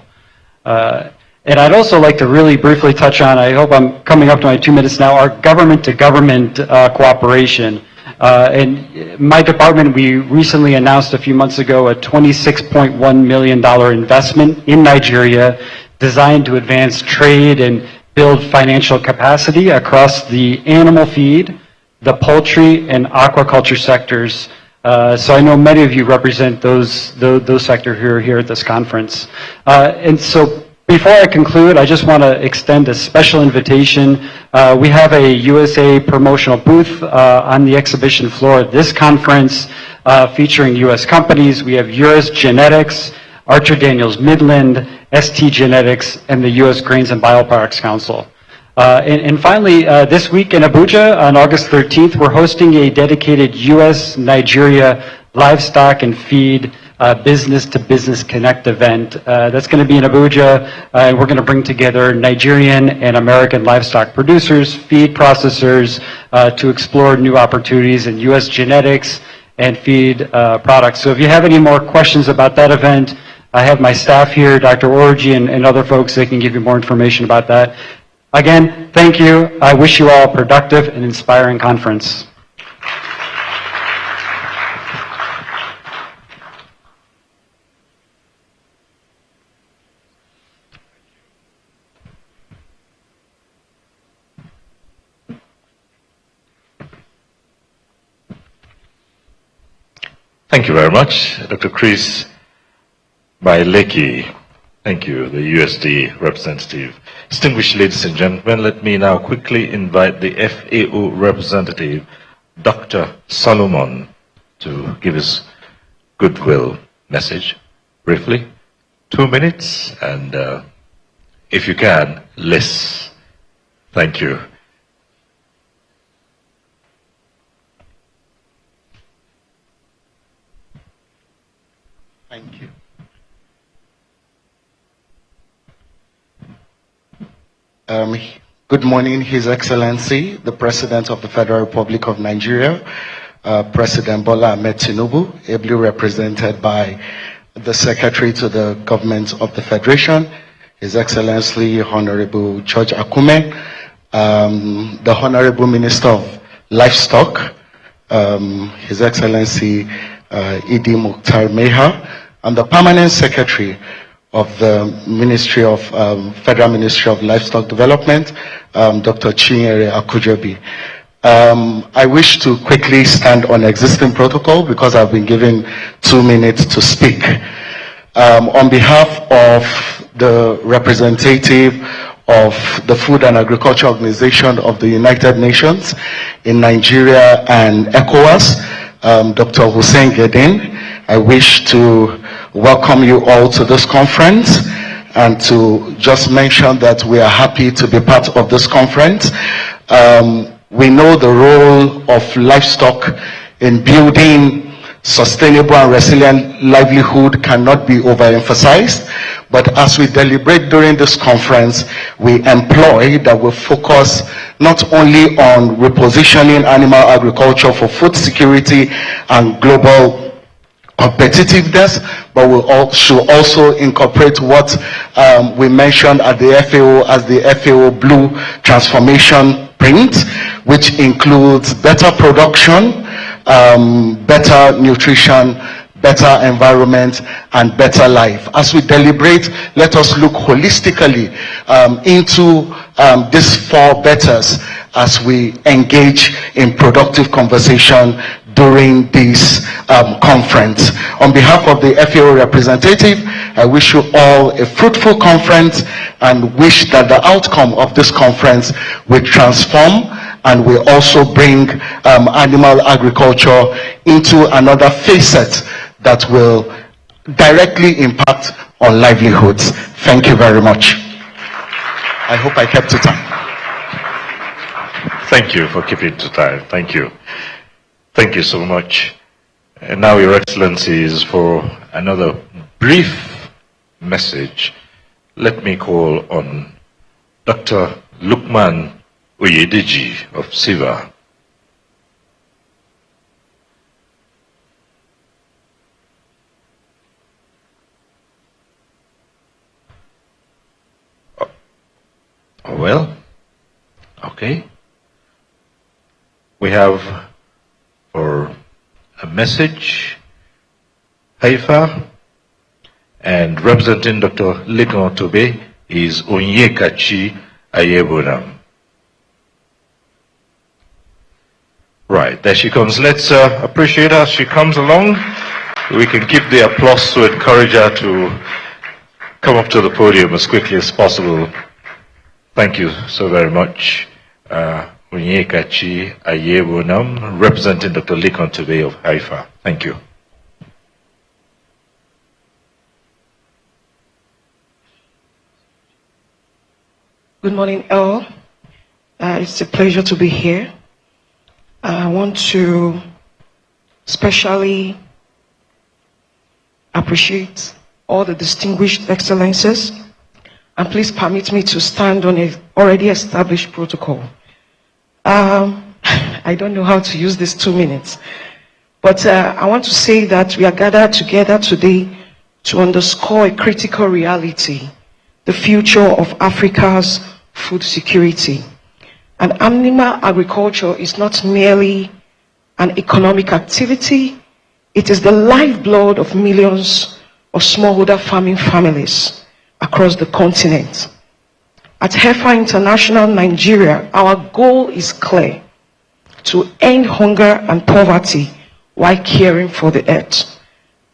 And I'd also like to really briefly touch on, I hope I'm coming up to my 2 minutes now, our government-to-government cooperation. And my department, we recently announced a few months ago a $26.1 million investment in Nigeria designed to advance trade and build financial capacity across the animal feed, the poultry, and aquaculture sectors. So I know many of you represent those sectors who are here at this conference. And so before I conclude, I just want to extend a special invitation. We have a USA promotional booth on the exhibition floor at this conference featuring U.S. companies. We have Urus Genetics, Archer Daniels Midland, ST Genetics, and the U.S. Grains and Bioproducts Council. And finally, this week in Abuja on August 13th, we're hosting a dedicated U.S.-Nigeria livestock and feed business-to-business connect event. That's going to be in Abuja, and we're going to bring together Nigerian and American livestock producers, feed processors, to explore new opportunities in U.S. genetics and feed products. So if you have any more questions about that event, I have my staff here, Dr. Orji and other folks that can give you more information about that. Again, thank you. I wish you all a productive and inspiring conference. Thank you very much, Dr. Chris Baileki. Thank you, the USD representative. Distinguished ladies and gentlemen, let me now quickly invite the FAO representative, Dr. Solomon, to give his goodwill message briefly. 2 minutes, and if you can, less. Thank you. Thank you. Good morning, His Excellency, the President of the Federal Republic of Nigeria, President Bola Ahmed Tinubu, ably represented by the Secretary to the Government of the Federation, His Excellency Honorable George Akume, the Honorable Minister of Livestock, His Excellency Idi Mukhtar Meha, and the Permanent Secretary of the Ministry of Federal Ministry of Livestock Development, Dr. Chinyere Akujobi. I wish to quickly stand on existing protocol because I've been given 2 minutes to speak. On behalf of the representative of the Food and Agriculture Organization of the United Nations in Nigeria and ECOWAS, Dr. Hussein Gedin, I wish to welcome you all to this conference and to just mention that we are happy to be part of this conference. We know the role of livestock in building sustainable and resilient livelihood cannot be overemphasized, but as we deliberate during this conference, we employ that we focus not only on repositioning animal agriculture for food security and global competitiveness, but we should also incorporate what we mentioned at the FAO as the FAO Blue Transformation Print, which includes better production, better nutrition, better environment, and better life. As we deliberate, let us look holistically into these 4 betters as we engage in productive conversation during this conference. On behalf of the FAO representative, I wish you all a fruitful conference and wish that the outcome of this conference will transform and will also bring animal agriculture into another facet that will directly impact on livelihoods. Thank you very much. I hope I kept to time. Thank you for keeping to time. Thank you. Thank you so much. And now, Your Excellencies, for another brief message, let me call on Dr. Lukman Oyedeji of SIVA. Well, okay. We have for a message, Haifa, and representing Dr. Lekan Tobe is Onyekachi Ayebonam. Right, there she comes. Let's appreciate her as she comes along. We can keep the applause to encourage her to come up to the podium as quickly as possible. Thank you so very much. Onyekachi Ayebonam, representing Dr. Lekan Tobe of Haifa. Thank you. Good morning, all. It's a pleasure to be here. I want to especially appreciate all the distinguished excellences, and please permit me to stand on an already established protocol. I don't know how to use these 2 minutes, but I want to say that we are gathered together today to underscore a critical reality, the future of Africa's food security. And animal agriculture is not merely an economic activity, it is the lifeblood of millions of smallholder farming families across the continent. At Heifer International Nigeria, our goal is clear: to end hunger and poverty while caring for the earth.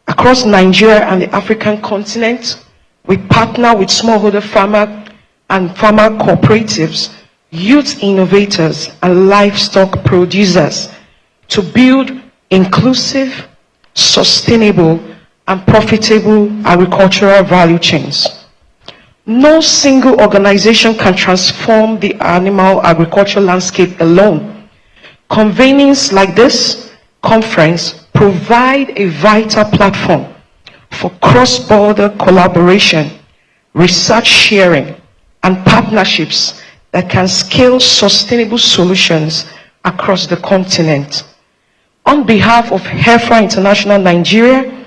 Across Nigeria and the African continent, we partner with smallholder farmer and farmer cooperatives, youth innovators, and livestock producers to build inclusive, sustainable, and profitable agricultural value chains. No single organization can transform the animal agriculture landscape alone. Convenings like this conference provide a vital platform for cross-border collaboration, research sharing, and partnerships that can scale sustainable solutions across the continent. On behalf of Heifer International Nigeria,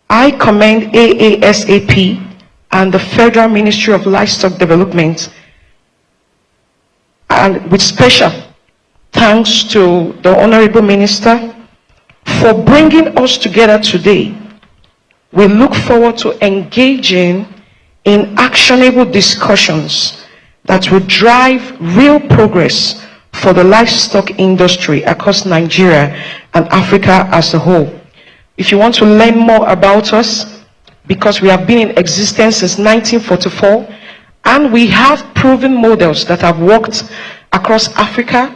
I commend AASAP and the Federal Ministry of Livestock Development, and with special thanks to the Honorable Minister for bringing us together today. We look forward to engaging in actionable discussions that will drive real progress for the livestock industry across Nigeria and Africa as a whole. If you want to learn more about us, because we have been in existence since 1944, and we have proven models that have worked across Africa,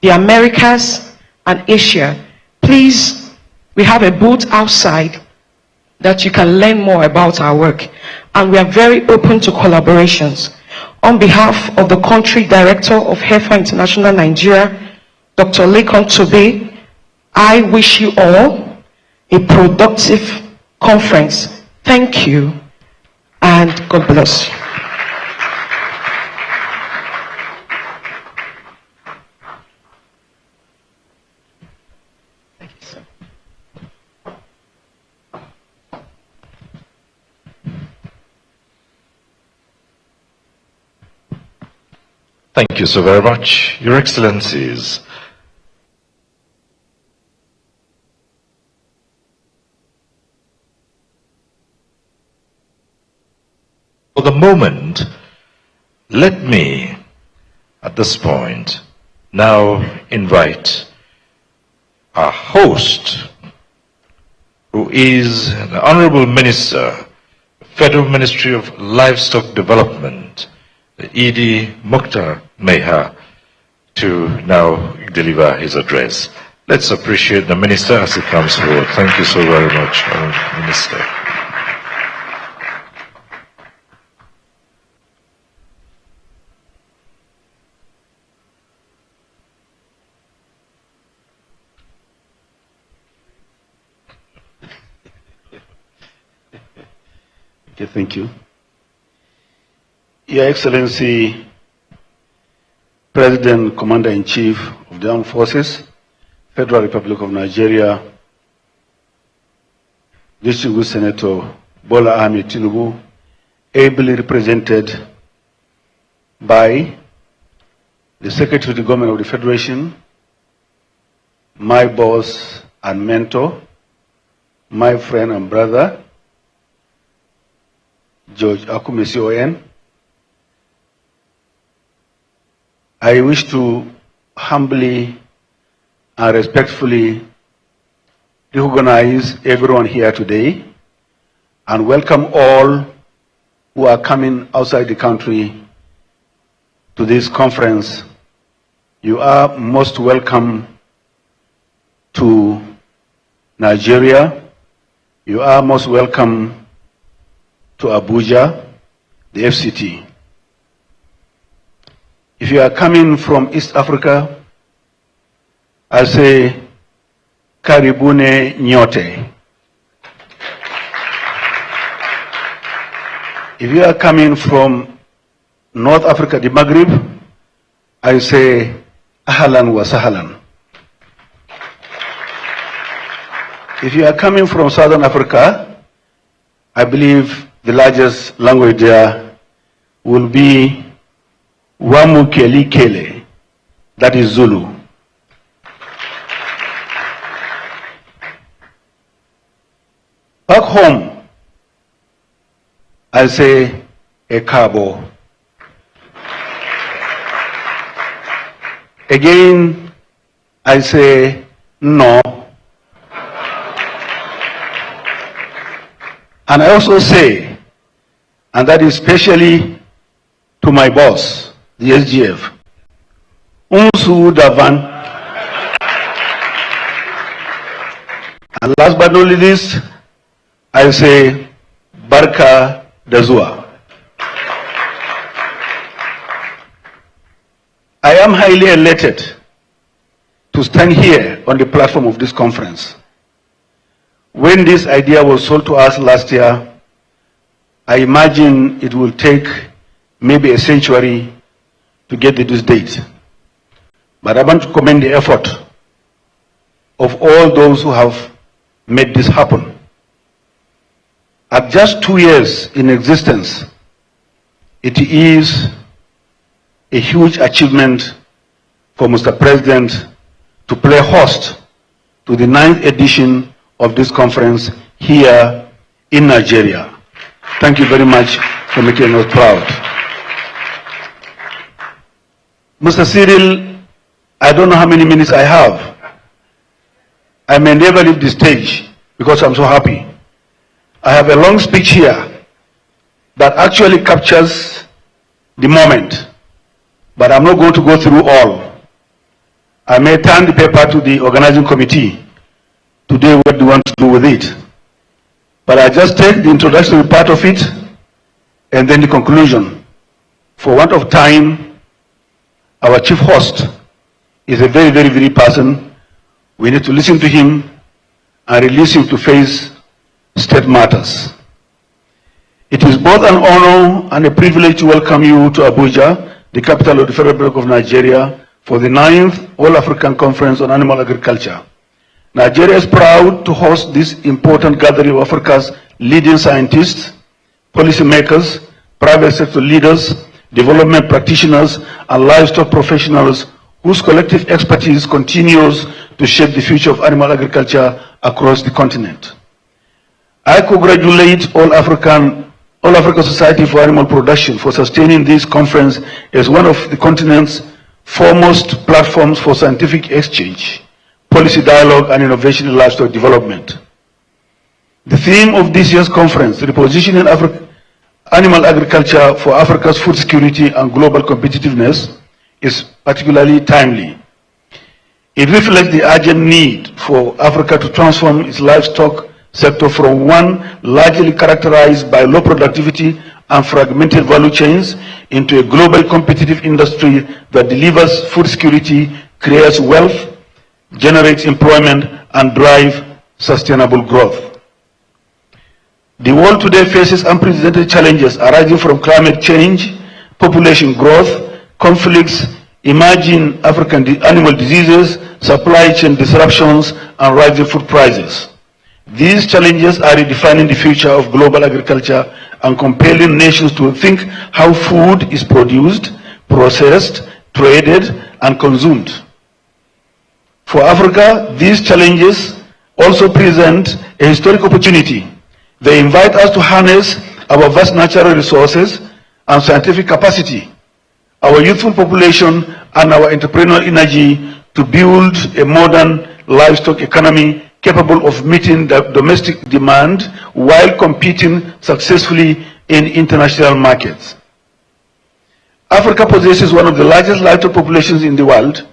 the Americas, and Asia, please, we have a booth outside that you can learn more about our work, and we are very open to collaborations. On behalf of the Country Director of Heifer International Nigeria, Dr. Lekon Tobe, I wish you all a productive conference. Thank you, and God bless you. Thank you, sir. Thank you so very much, Your Excellencies. For the moment, let me, at this point, now invite our host, who is the Honorable Minister, Federal Ministry of Livestock Development, Idi Mukhtar Meha, to now deliver his address. Let's appreciate the Minister as he comes forward. Thank you so very much, Minister. Okay, thank you. Your Excellency, President, Commander-in-Chief of the Armed Forces, Federal Republic of Nigeria, Distinguished Senator Bola Ahmed Tinubu, ably represented by the Secretary to the Government of the Federation, my boss and mentor, my friend and brother, George Akume CON. I wish to humbly and respectfully recognize everyone here today and welcome all who are coming outside the country to this conference. You are most welcome to Nigeria. You are most welcome to Abuja, the FCT. If you are coming from East Africa, I say, Karibune Nyote. If you are coming from North Africa, the Maghreb, I say, Ahlan wa Sahlan. If you are coming from Southern Africa, I believe the largest language there will be Wamukeli Kele, that is Zulu. Back home, I say Ekabo. Again, I say No, And I also say, and that is especially to my boss, the SGF, Unsu Davan. And last but not least, I say, Barka Dazua. I am highly elated to stand here on the platform of this conference. When this idea was sold to us last year, I imagine it will take maybe a century to get to this date. But I want to commend the effort of all those who have made this happen. At just 2 years in existence, it is a huge achievement for Mr. President to play host to the 9th edition of this conference here in Nigeria. Thank you very much for making us proud. Mr. Cyril, I don't know how many minutes I have. I may never leave the stage because I'm so happy. I have a long speech here that actually captures the moment, but I'm not going to go through all. I may turn the paper to the organizing committee today what do you want to do with it. But I just take the introductory part of it and then the conclusion. For want of time, our chief host is a very, very, very person. We need to listen to him and release him to face state matters. It is both an honor and a privilege to welcome you to Abuja, the capital of the Federal Republic of Nigeria, for the 9th All-African Conference on Animal Agriculture. Nigeria is proud to host this important gathering of Africa's leading scientists, policymakers, private sector leaders, development practitioners, and livestock professionals whose collective expertise continues to shape the future of animal agriculture across the continent. I congratulate All Africa Society for Animal Production for sustaining this conference as one of the continent's foremost platforms for scientific exchange, policy dialogue, and innovation in livestock development. The theme of this year's conference, repositioning animal agriculture for Africa's food security and global competitiveness, is particularly timely. It reflects the urgent need for Africa to transform its livestock sector from one largely characterized by low productivity and fragmented value chains into a global competitive industry that delivers food security, creates wealth, generates employment, and drives sustainable growth. The world today faces unprecedented challenges arising from climate change, population growth, conflicts, emerging African animal diseases, supply chain disruptions, and rising food prices. These challenges are redefining the future of global agriculture and compelling nations to think how food is produced, processed, traded, and consumed. For Africa, these challenges also present a historic opportunity. They invite us to harness our vast natural resources and scientific capacity, our youthful population, and our entrepreneurial energy to build a modern livestock economy capable of meeting the domestic demand while competing successfully in international markets. Africa possesses one of the largest livestock populations in the world.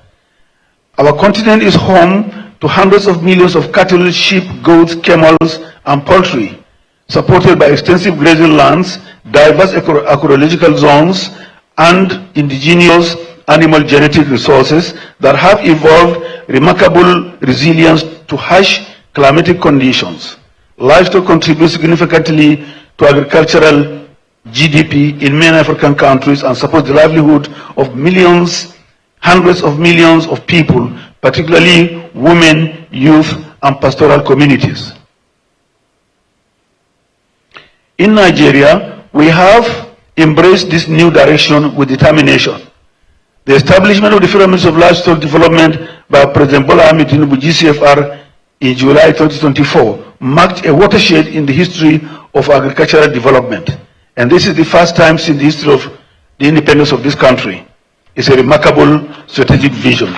Our continent is home to hundreds of millions of cattle, sheep, goats, camels, and poultry, supported by extensive grazing lands, diverse ecological zones, and indigenous animal genetic resources that have evolved remarkable resilience to harsh climatic conditions. Livestock contributes significantly to agricultural GDP in many African countries and supports the livelihood of millions, hundreds of millions of people, particularly women, youth, and pastoral communities. In Nigeria, we have embraced this new direction with determination. The establishment of the Federal Ministry of Livestock Development by President Bola Ahmed Tinubu GCFR in July 2024 marked a watershed in the history of agricultural development. And this is the first time since the history of the independence of this country. It's a remarkable strategic vision.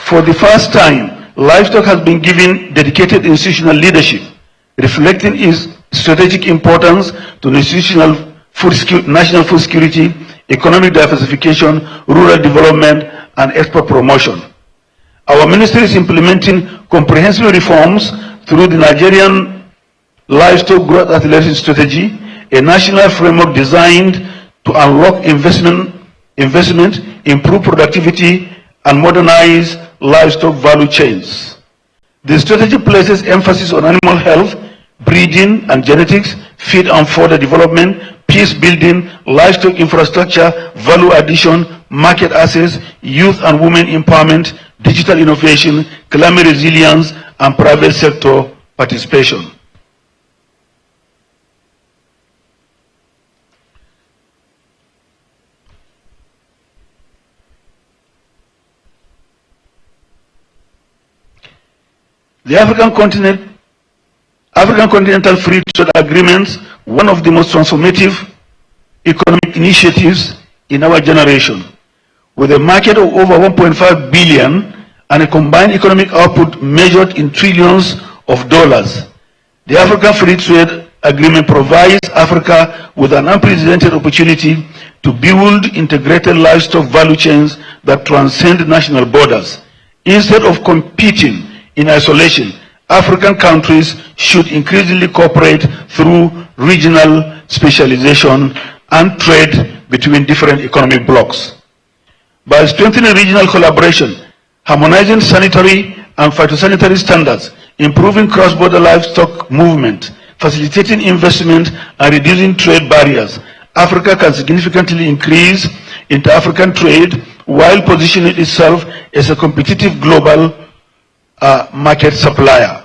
For the first time, livestock has been given dedicated institutional leadership, reflecting its strategic importance to national food security, economic diversification, rural development, and export promotion. Our ministry is implementing comprehensive reforms through the Nigerian Livestock Growth Acceleration Strategy, a national framework designed to unlock investment, improve productivity, and modernize livestock value chains. The strategy places emphasis on animal health, breeding and genetics, feed and fodder development, peace building, livestock infrastructure, value addition, market access, youth and women empowerment, digital innovation, climate resilience, and private sector participation. The African Continental Free Trade Agreements, one of the most transformative economic initiatives in our generation. With a market of over 1.5 billion and a combined economic output measured in trillions of dollars, the African Free Trade Agreement provides Africa with an unprecedented opportunity to build integrated livestock value chains that transcend national borders. Instead of competing in isolation, African countries should increasingly cooperate through regional specialization and trade between different economic blocs. By strengthening regional collaboration, harmonizing sanitary and phytosanitary standards, improving cross-border livestock movement, facilitating investment, and reducing trade barriers, Africa can significantly increase inter-African trade while positioning itself as a competitive global market supplier.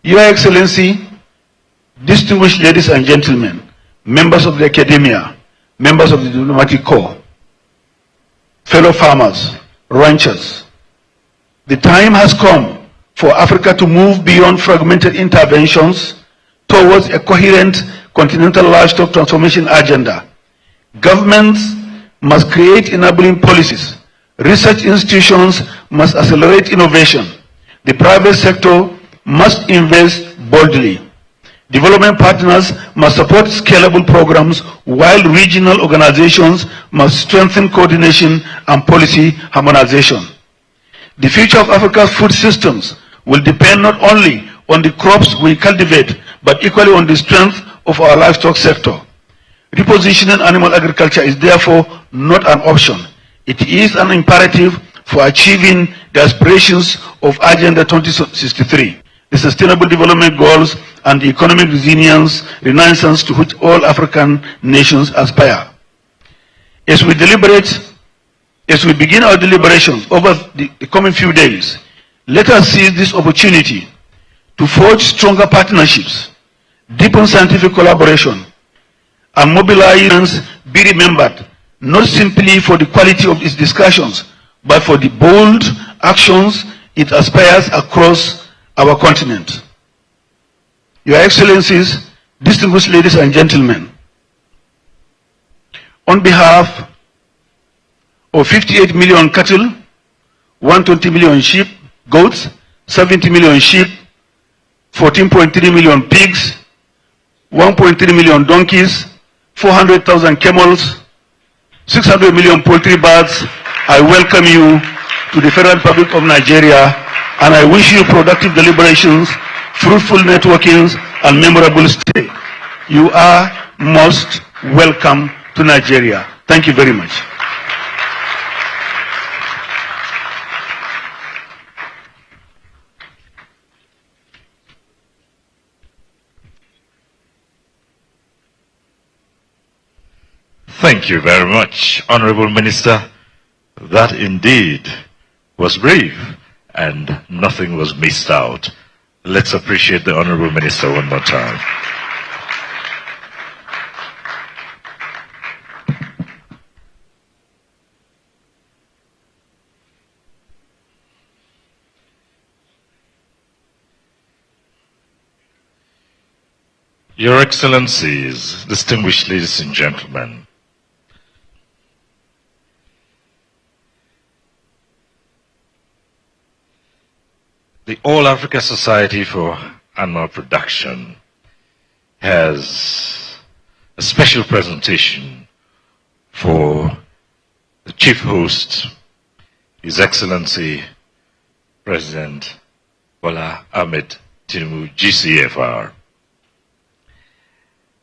Your Excellency, distinguished ladies and gentlemen, members of the academia, members of the diplomatic corps, fellow farmers, ranchers, the time has come for Africa to move beyond fragmented interventions towards a coherent continental livestock transformation agenda. Governments must create enabling policies. Research institutions must accelerate innovation. The private sector must invest boldly. Development partners must support scalable programs, while regional organizations must strengthen coordination and policy harmonization. The future of Africa's food systems will depend not only on the crops we cultivate, but equally on the strength of our livestock sector. Repositioning animal agriculture is therefore not an option. It is an imperative for achieving the aspirations of Agenda 2063, the Sustainable Development Goals, and the economic resilience renaissance to which all African nations aspire. As we begin our deliberations over the coming few days, let us seize this opportunity to forge stronger partnerships, deepen scientific collaboration, and mobilize. Be remembered not simply for the quality of its discussions, but for the bold actions it aspires across our continent. Your Excellencies, distinguished ladies and gentlemen, on behalf of 58 million cattle, 120 million sheep, goats, 70 million sheep, 14.3 million pigs, 1.3 million donkeys, 400,000 camels, 600 million poultry birds, I welcome you to the Federal Republic of Nigeria, and I wish you productive deliberations, fruitful networkings, and memorable stay. You are most welcome to Nigeria. Thank you very much. Thank you very much, Honorable Minister. That indeed was brief and nothing was missed out. Let's appreciate the Honorable Minister one more time. Your Excellencies, distinguished ladies and gentlemen, the All Africa Society for animal production has a special presentation for the chief host, His Excellency President Bola Ahmed Tinubu, GCFR.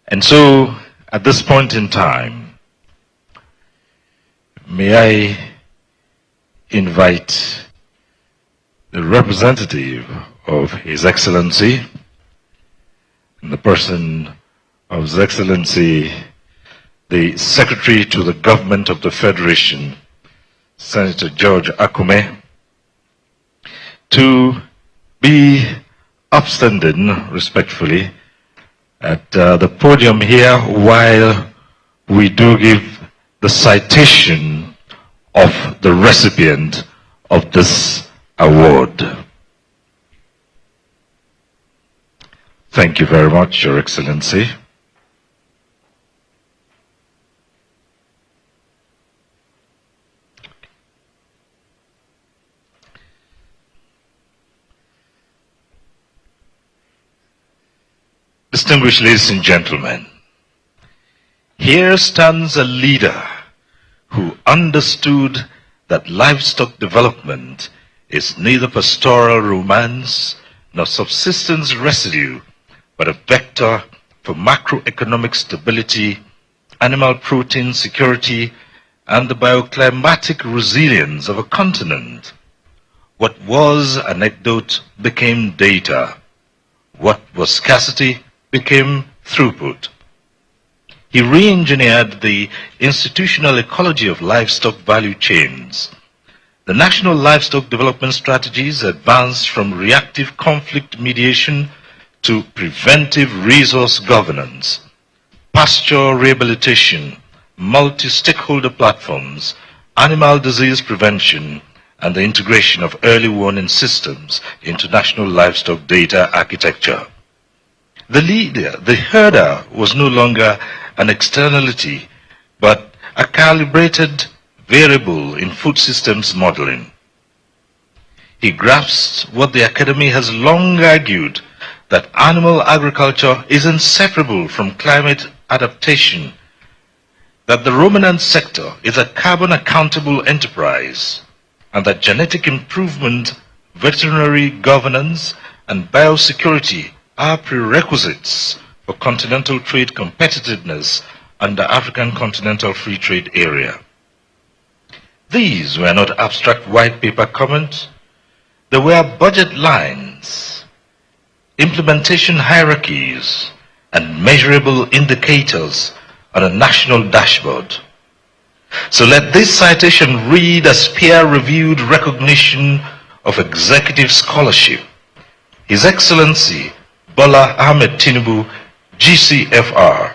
And so, at this point in time, may I invite the representative of His Excellency, in the person of His Excellency, the Secretary to the Government of the Federation, Senator George Akume, to be upstanding respectfully at the podium here while we do give the citation of the recipient of this award. Thank you very much, Your Excellency. Distinguished ladies and gentlemen, here stands a leader who understood that livestock development is neither pastoral romance nor subsistence residue, but a vector for macroeconomic stability, animal protein security, and the bioclimatic resilience of a continent. What was anecdote became data. What was scarcity became throughput. He re-engineered the institutional ecology of livestock value chains. The national livestock development strategies advanced from reactive conflict mediation to preventive resource governance, pasture rehabilitation, multi-stakeholder platforms, animal disease prevention, and the integration of early warning systems into national livestock data architecture. The leader, the herder, was no longer an externality, but a calibrated variable in food systems modeling. He grasped what the Academy has long argued, that animal agriculture is inseparable from climate adaptation, that the ruminant sector is a carbon accountable enterprise, and that genetic improvement, veterinary governance, and biosecurity are prerequisites for continental trade competitiveness under African Continental Free Trade Area. These were not abstract white paper comments. They were budget lines, implementation hierarchies, and measurable indicators on a national dashboard. So let this citation read as peer-reviewed recognition of executive scholarship. His Excellency Bola Ahmed Tinubu, GCFR,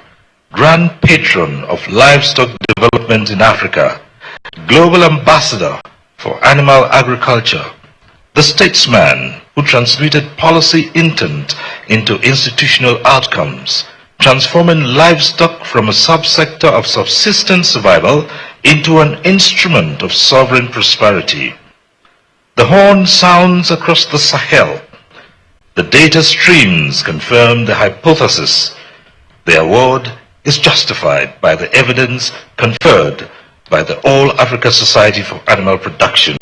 Grand Patron of Livestock Development in Africa, Global Ambassador for Animal Agriculture, the statesman who transmuted policy intent into institutional outcomes, transforming livestock from a subsector of subsistence survival into an instrument of sovereign prosperity. The horn sounds across the Sahel. The data streams confirm the hypothesis. The award is justified by the evidence conferred by the All Africa Society for Animal Production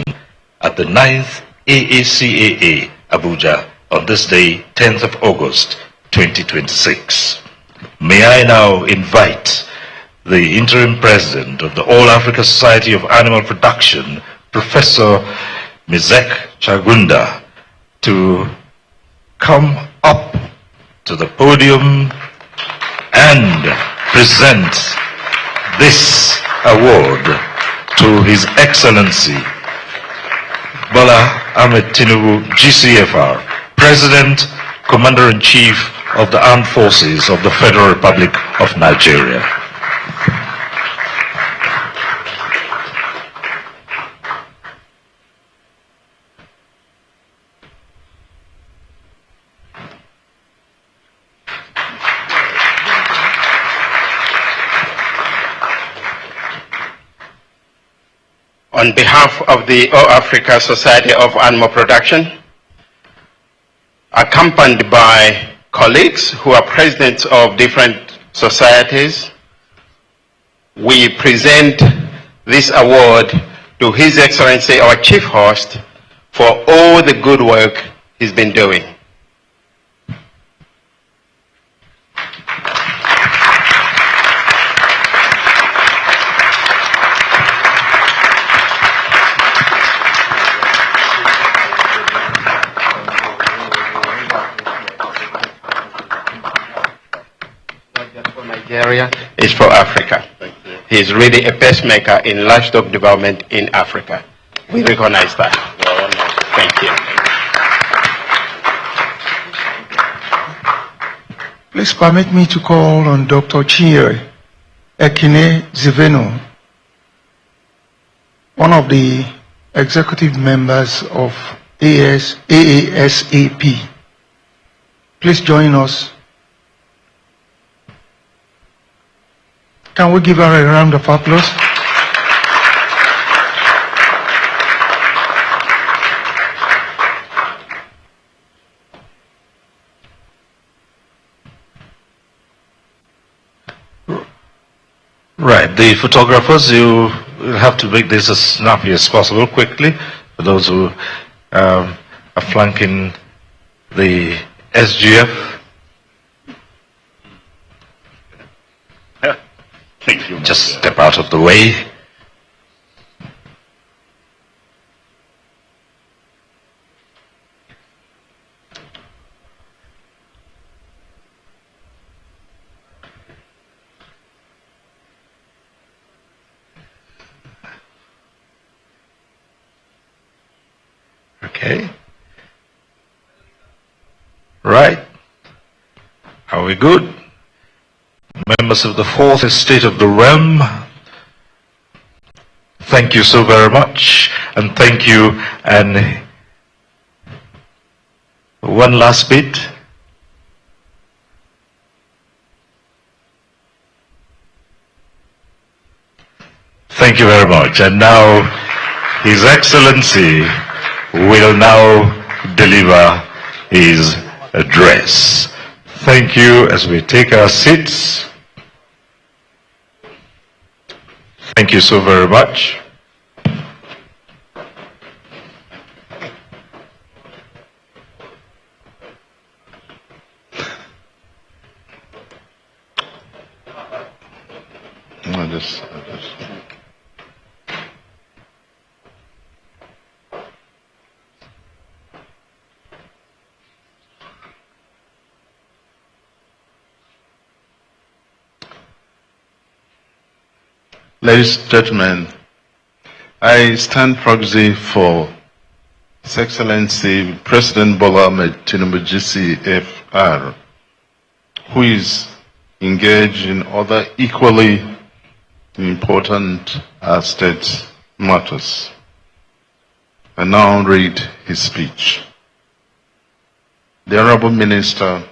at the 9th AACAA Abuja on this day, 10th of August, 2026. May I now invite the interim president of the All Africa Society of Animal Production, Professor Mizek Chagunda, to come up to the podium and present this award to His Excellency Bola Ahmed Tinubu, GCFR, President, Commander-in-Chief of the Armed Forces of the Federal Republic of Nigeria. On behalf of the All Africa Society of Animal Production, I accompanied by colleagues who are presidents of different societies, we present this award to His Excellency, our Chief Host, for all the good work he's been doing. Nigeria is for Africa. He is really a pacemaker in livestock development in Africa. We recognize that. Thank you. Please permit me to call on Dr. Chinyere Ekine Ziveno, one of the executive members of AASAP. Please join us. Can we give her a round of applause? Right, the photographers, you will have to make this as snappy as possible, quickly, for those who are flanking the SGF. Thank you. Just step out of the way. Okay. Right. Are we good? Members of the fourth estate of the realm, thank you so very much, and thank you. And one last bit. Thank you very much. And now His Excellency will now deliver his address. Thank you as we take our seats. Thank you so very much. Ladies and gentlemen, I stand proxy for His Excellency President Bola Ahmed Tinubu GCFR, who is engaged in other equally important state matters. I now read his speech. The Honorable Minister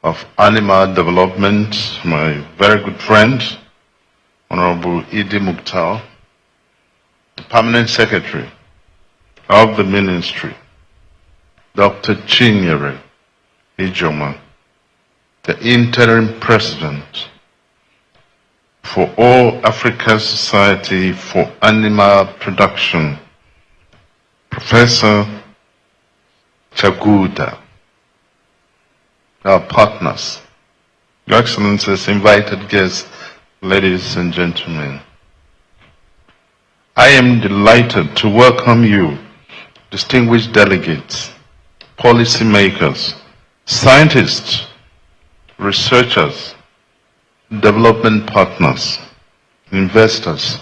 of Animal Development, my very good friend, Honorable Idi Mukhtar, the Permanent Secretary of the Ministry, Dr. Chinyere Ejoma, the Interim President for All Africa Society for Animal Production, Professor Chaguda, our partners, Your Excellencies, invited guests, ladies and gentlemen, I am delighted to welcome you, distinguished delegates, policymakers, scientists, researchers, development partners, investors,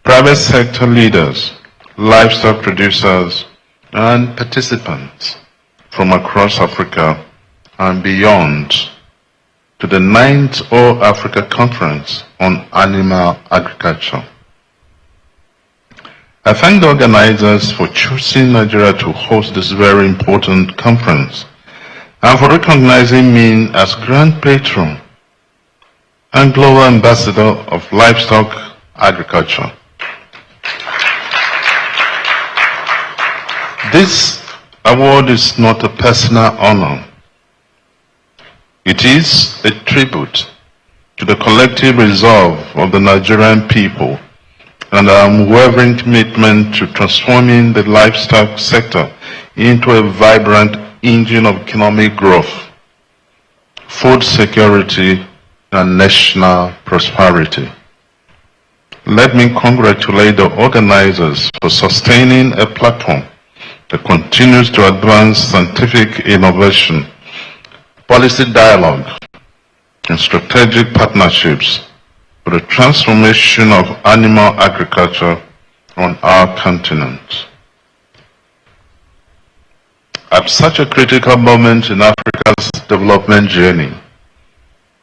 private sector leaders, livestock producers, and participants from across Africa and beyond to the 9th All Africa Conference on Animal Agriculture. I thank the organizers for choosing Nigeria to host this very important conference and for recognizing me as Grand Patron and Global Ambassador of Livestock Agriculture. This award is not a personal honor. It is a tribute to the collective resolve of the Nigerian people and our unwavering commitment to transforming the livestock sector into a vibrant engine of economic growth, food security, and national prosperity. Let me congratulate the organizers for sustaining a platform that continues to advance scientific innovation, policy dialogue, and strategic partnerships for the transformation of animal agriculture on our continent. At such a critical moment in Africa's development journey,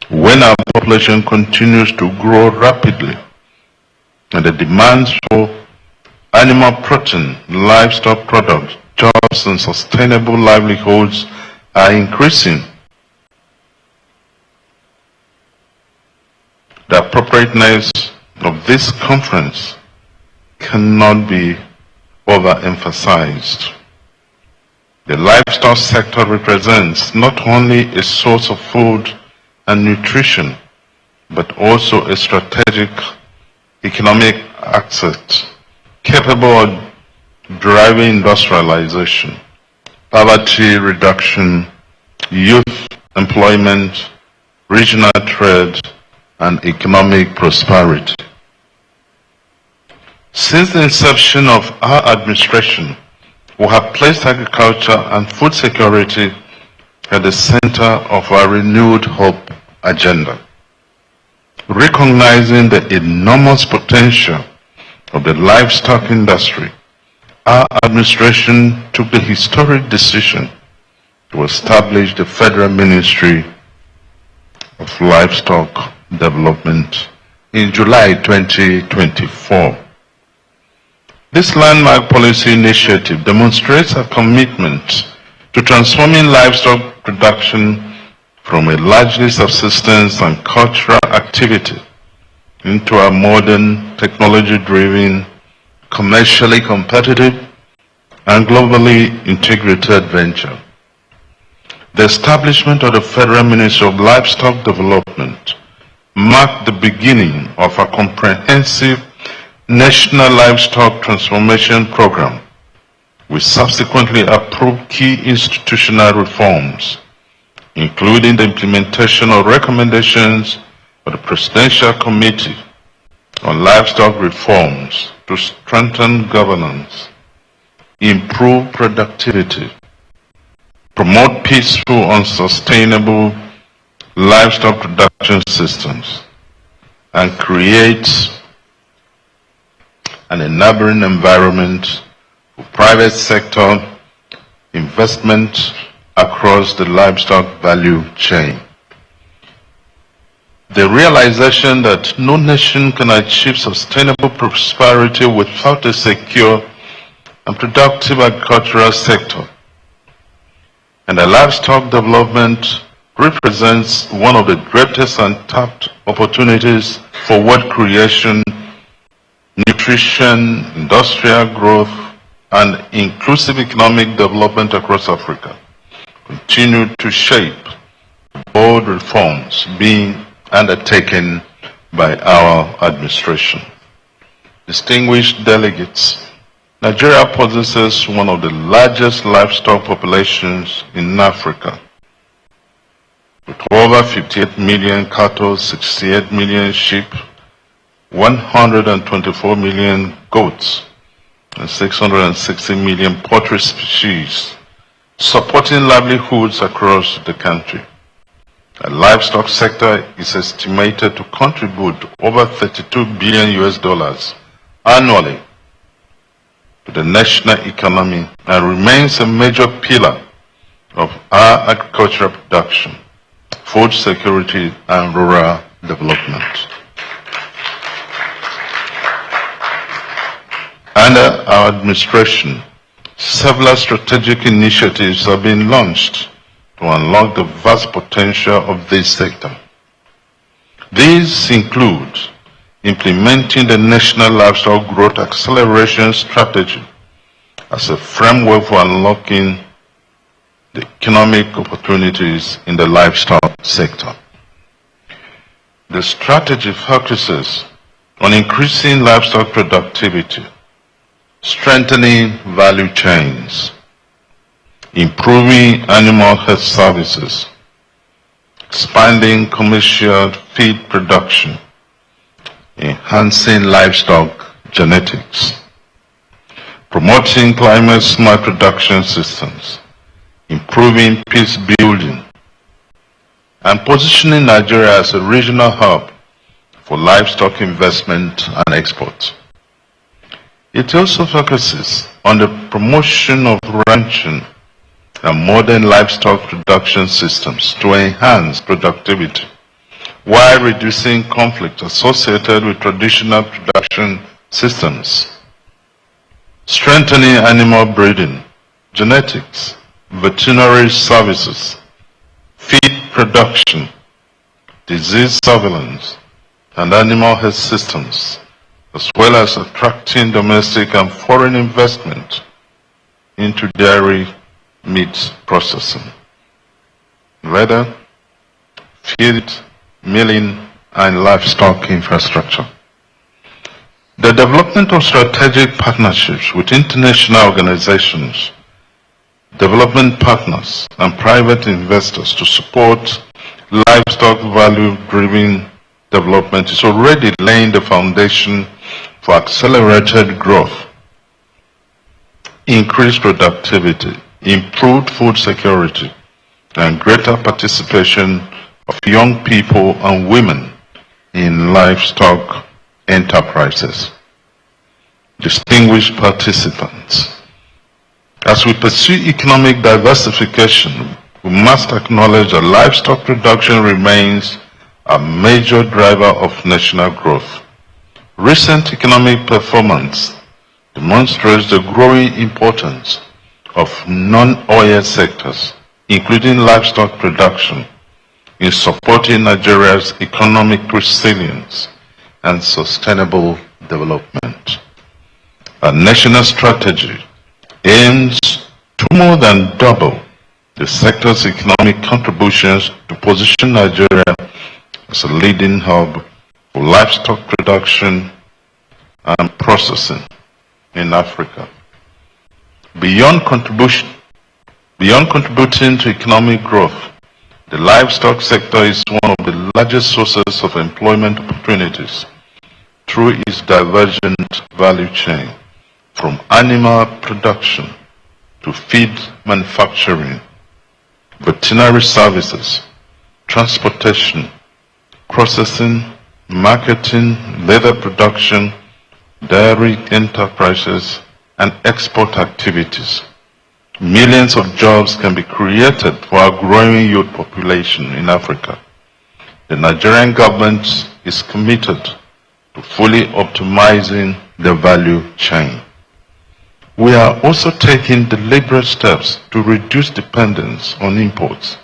when our population continues to grow rapidly and the demands for animal protein, livestock products, jobs, and sustainable livelihoods are increasing, the appropriateness of this conference cannot be overemphasized. The livestock sector represents not only a source of food and nutrition, but also a strategic economic asset capable of driving industrialization, poverty reduction, youth employment, regional trade, and economic prosperity. Since the inception of our administration, we have placed agriculture and food security at the center of our renewed hope agenda. Recognizing the enormous potential of the livestock industry, our administration took the historic decision to establish the Federal Ministry of Livestock Development in July 2024. This landmark policy initiative demonstrates our commitment to transforming livestock production from a largely subsistence and cultural activity into a modern, technology-driven, commercially competitive, and globally integrated venture. The establishment of the Federal Ministry of Livestock Development marked the beginning of a comprehensive National Livestock Transformation Program. We subsequently approved key institutional reforms, including the implementation of recommendations of the Presidential Committee on Livestock Reforms to strengthen governance, improve productivity, promote peaceful and sustainable livestock production systems, and create an enabling environment for private sector investment across the livestock value chain. The realization that no nation can achieve sustainable prosperity without a secure and productive agricultural sector. And the livestock development represents one of the greatest untapped opportunities for wealth creation, nutrition, industrial growth, and inclusive economic development across Africa. Continue to shape bold reforms being undertaken by our administration. Distinguished delegates, Nigeria possesses one of the largest livestock populations in Africa, with over 58 million cattle, 68 million sheep, 124 million goats, and 660 million poultry species, supporting livelihoods across the country. The livestock sector is estimated to contribute over $32 billion annually to the national economy and remains a major pillar of our agricultural production, food security, and rural development. Under our administration, several strategic initiatives have been launched to unlock the vast potential of this sector. These include implementing the National Livestock Growth Acceleration Strategy as a framework for unlocking the economic opportunities in the livestock sector. The strategy focuses on increasing livestock productivity, strengthening value chains, improving animal health services, expanding commercial feed production, enhancing livestock genetics, promoting climate-smart production systems, improving peace building, and positioning Nigeria as a regional hub for livestock investment and export. It also focuses on the promotion of ranching and modern livestock production systems to enhance productivity while reducing conflict associated with traditional production systems, strengthening animal breeding, genetics, veterinary services, feed production, disease surveillance, and animal health systems, as well as attracting domestic and foreign investment into dairy meat processing, leather, feed, milling, and livestock infrastructure. The development of strategic partnerships with international organizations, development partners, and private investors to support livestock value-driven development is already laying the foundation for accelerated growth, increased productivity, improved food security, and greater participation of young people and women in livestock enterprises. Distinguished participants, as we pursue economic diversification, we must acknowledge that livestock production remains a major driver of national growth. Recent economic performance demonstrates the growing importance of non-oil sectors, including livestock production, in supporting Nigeria's economic resilience and sustainable development. Our national strategy aims to more than double the sector's economic contributions to position Nigeria as a leading hub for livestock production and processing in Africa. Beyond contributing to economic growth, the livestock sector is one of the largest sources of employment opportunities through its divergent value chain, from animal production to feed manufacturing, veterinary services, transportation, processing, marketing, leather production, dairy enterprises, and export activities. Millions of jobs can be created for our growing youth population in Africa. The Nigerian government is committed to fully optimizing the value chain. We are also taking deliberate steps to reduce dependence on imports.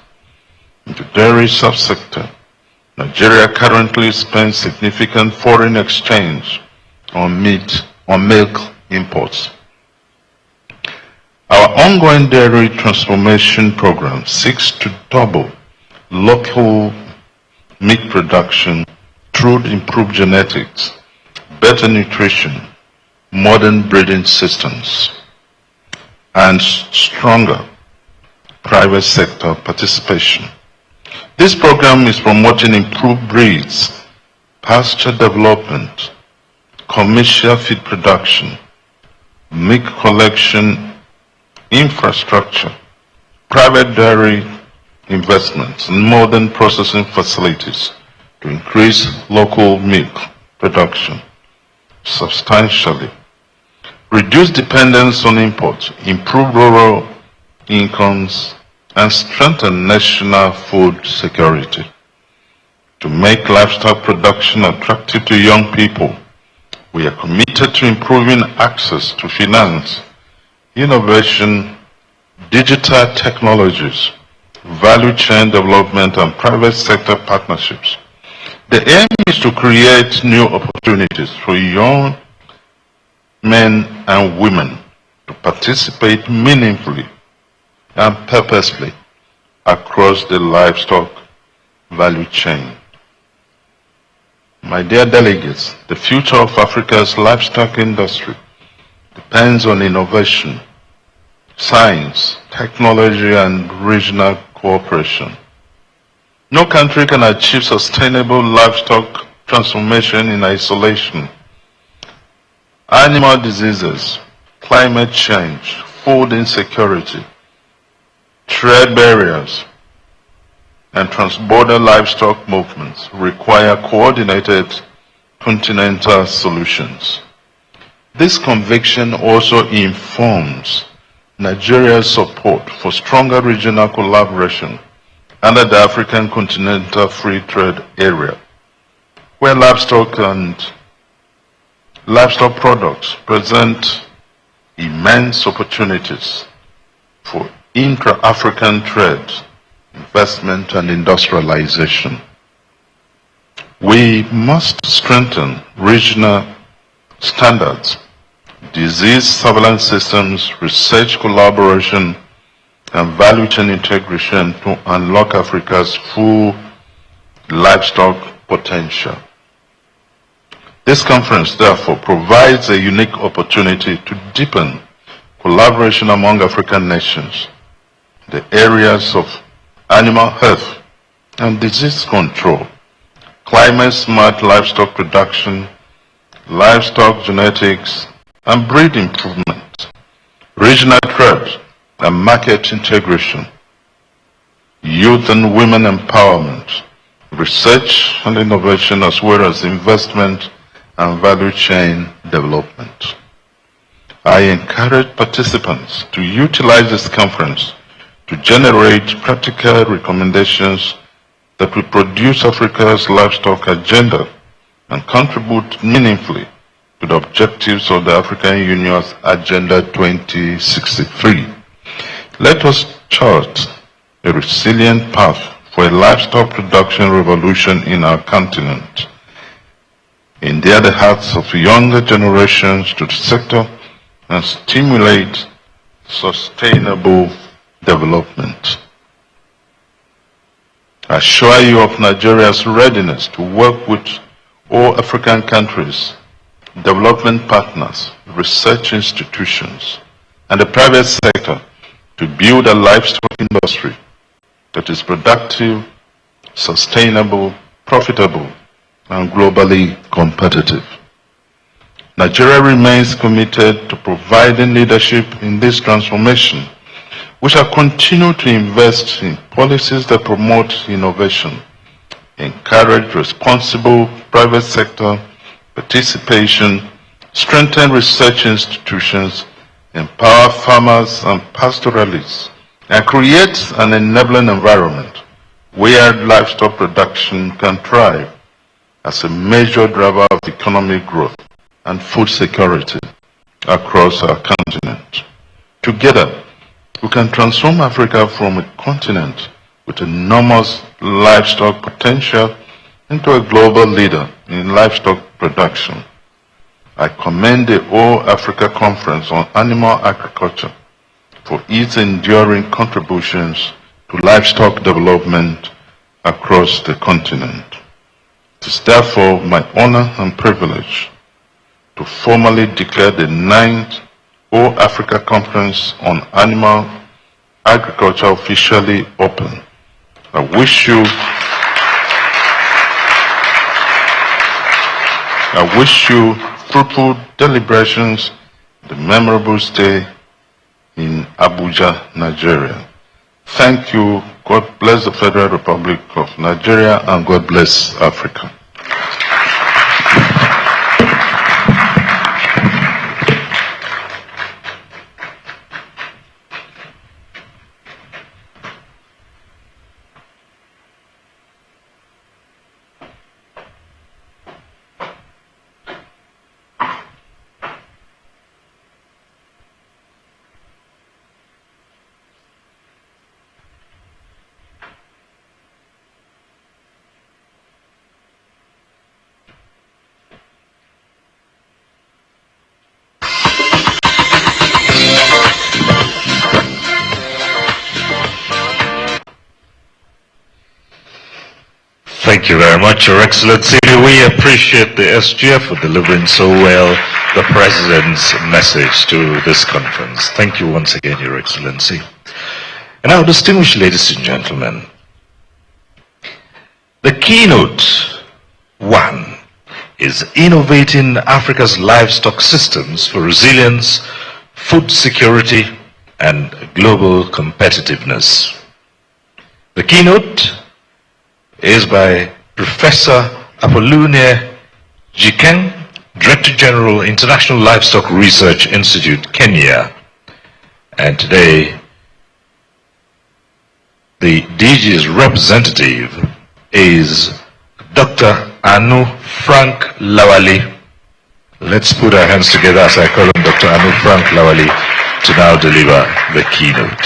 In the dairy subsector, Nigeria currently spends significant foreign exchange on milk imports. Our ongoing dairy transformation program seeks to double local meat production through improved genetics, better nutrition, modern breeding systems, and stronger private sector participation. This program is promoting improved breeds, pasture development, commercial feed production, milk collection infrastructure, private dairy investments, and modern processing facilities to increase local milk production substantially, reduce dependence on imports, improve rural incomes, and strengthen national food security. To make livestock production attractive to young people, we are committed to improving access to finance, innovation, digital technologies, value chain development, and private sector partnerships. The aim is to create new opportunities for young men and women to participate meaningfully and purposely across the livestock value chain. My dear delegates, the future of Africa's livestock industry depends on innovation, science, technology, and regional cooperation. No country can achieve sustainable livestock transformation in isolation. Animal diseases, climate change, food insecurity, trade barriers, and transborder livestock movements require coordinated continental solutions. This conviction also informs Nigeria's support for stronger regional collaboration under the African Continental Free Trade Area, where livestock and livestock products present immense opportunities for intra-African trade, investment, and industrialization. We must strengthen regional standards, disease surveillance systems, research collaboration, and value chain integration to unlock Africa's full livestock potential. This conference, therefore, provides a unique opportunity to deepen collaboration among African nations in the areas of animal health and disease control, climate-smart livestock production, livestock genetics, and breed improvement, regional trade and market integration, youth and women empowerment, research and innovation, as well as investment and value chain development. I encourage participants to utilize this conference to generate practical recommendations that will produce Africa's livestock agenda and contribute meaningfully to the objectives of the African Union's Agenda 2063. Let us chart a resilient path for a livestock production revolution in our continent. Endear the hearts of younger generations to the sector and stimulate sustainable development. I assure you of Nigeria's readiness to work with all African countries, development partners, research institutions, and the private sector to build a livestock industry that is productive, sustainable, profitable, and globally competitive. Nigeria remains committed to providing leadership in this transformation. We shall continue to invest in policies that promote innovation, encourage responsible private sector participation, strengthen research institutions, empower farmers and pastoralists, and create an enabling environment where livestock production can thrive as a major driver of economic growth and food security across our continent. Together, we can transform Africa from a continent with enormous livestock potential into a global leader in livestock production. I commend the All Africa Conference on Animal Agriculture for its enduring contributions to livestock development across the continent. It is therefore my honor and privilege to formally declare the 9th All Africa Conference on Animal Agriculture officially open. I wish you fruitful deliberations, the memorable stay in Abuja, Nigeria. Thank you. God bless the Federal Republic of Nigeria, and God bless Africa. Thank you very much, Your Excellency. We appreciate the SGF for delivering so well the President's message to this conference. Thank you once again, Your Excellency. And now, distinguished ladies and gentlemen, the keynote 1 is Innovating Africa's Livestock Systems for Resilience, Food Security, and Global Competitiveness. The keynote is by Professor Akume Jikeng, Director General, International Livestock Research Institute, Kenya. And today, the DG's representative is Dr. Anu Frank Lawali. Let's put our hands together as I call him Dr. Anu Frank Lawali to now deliver the keynote.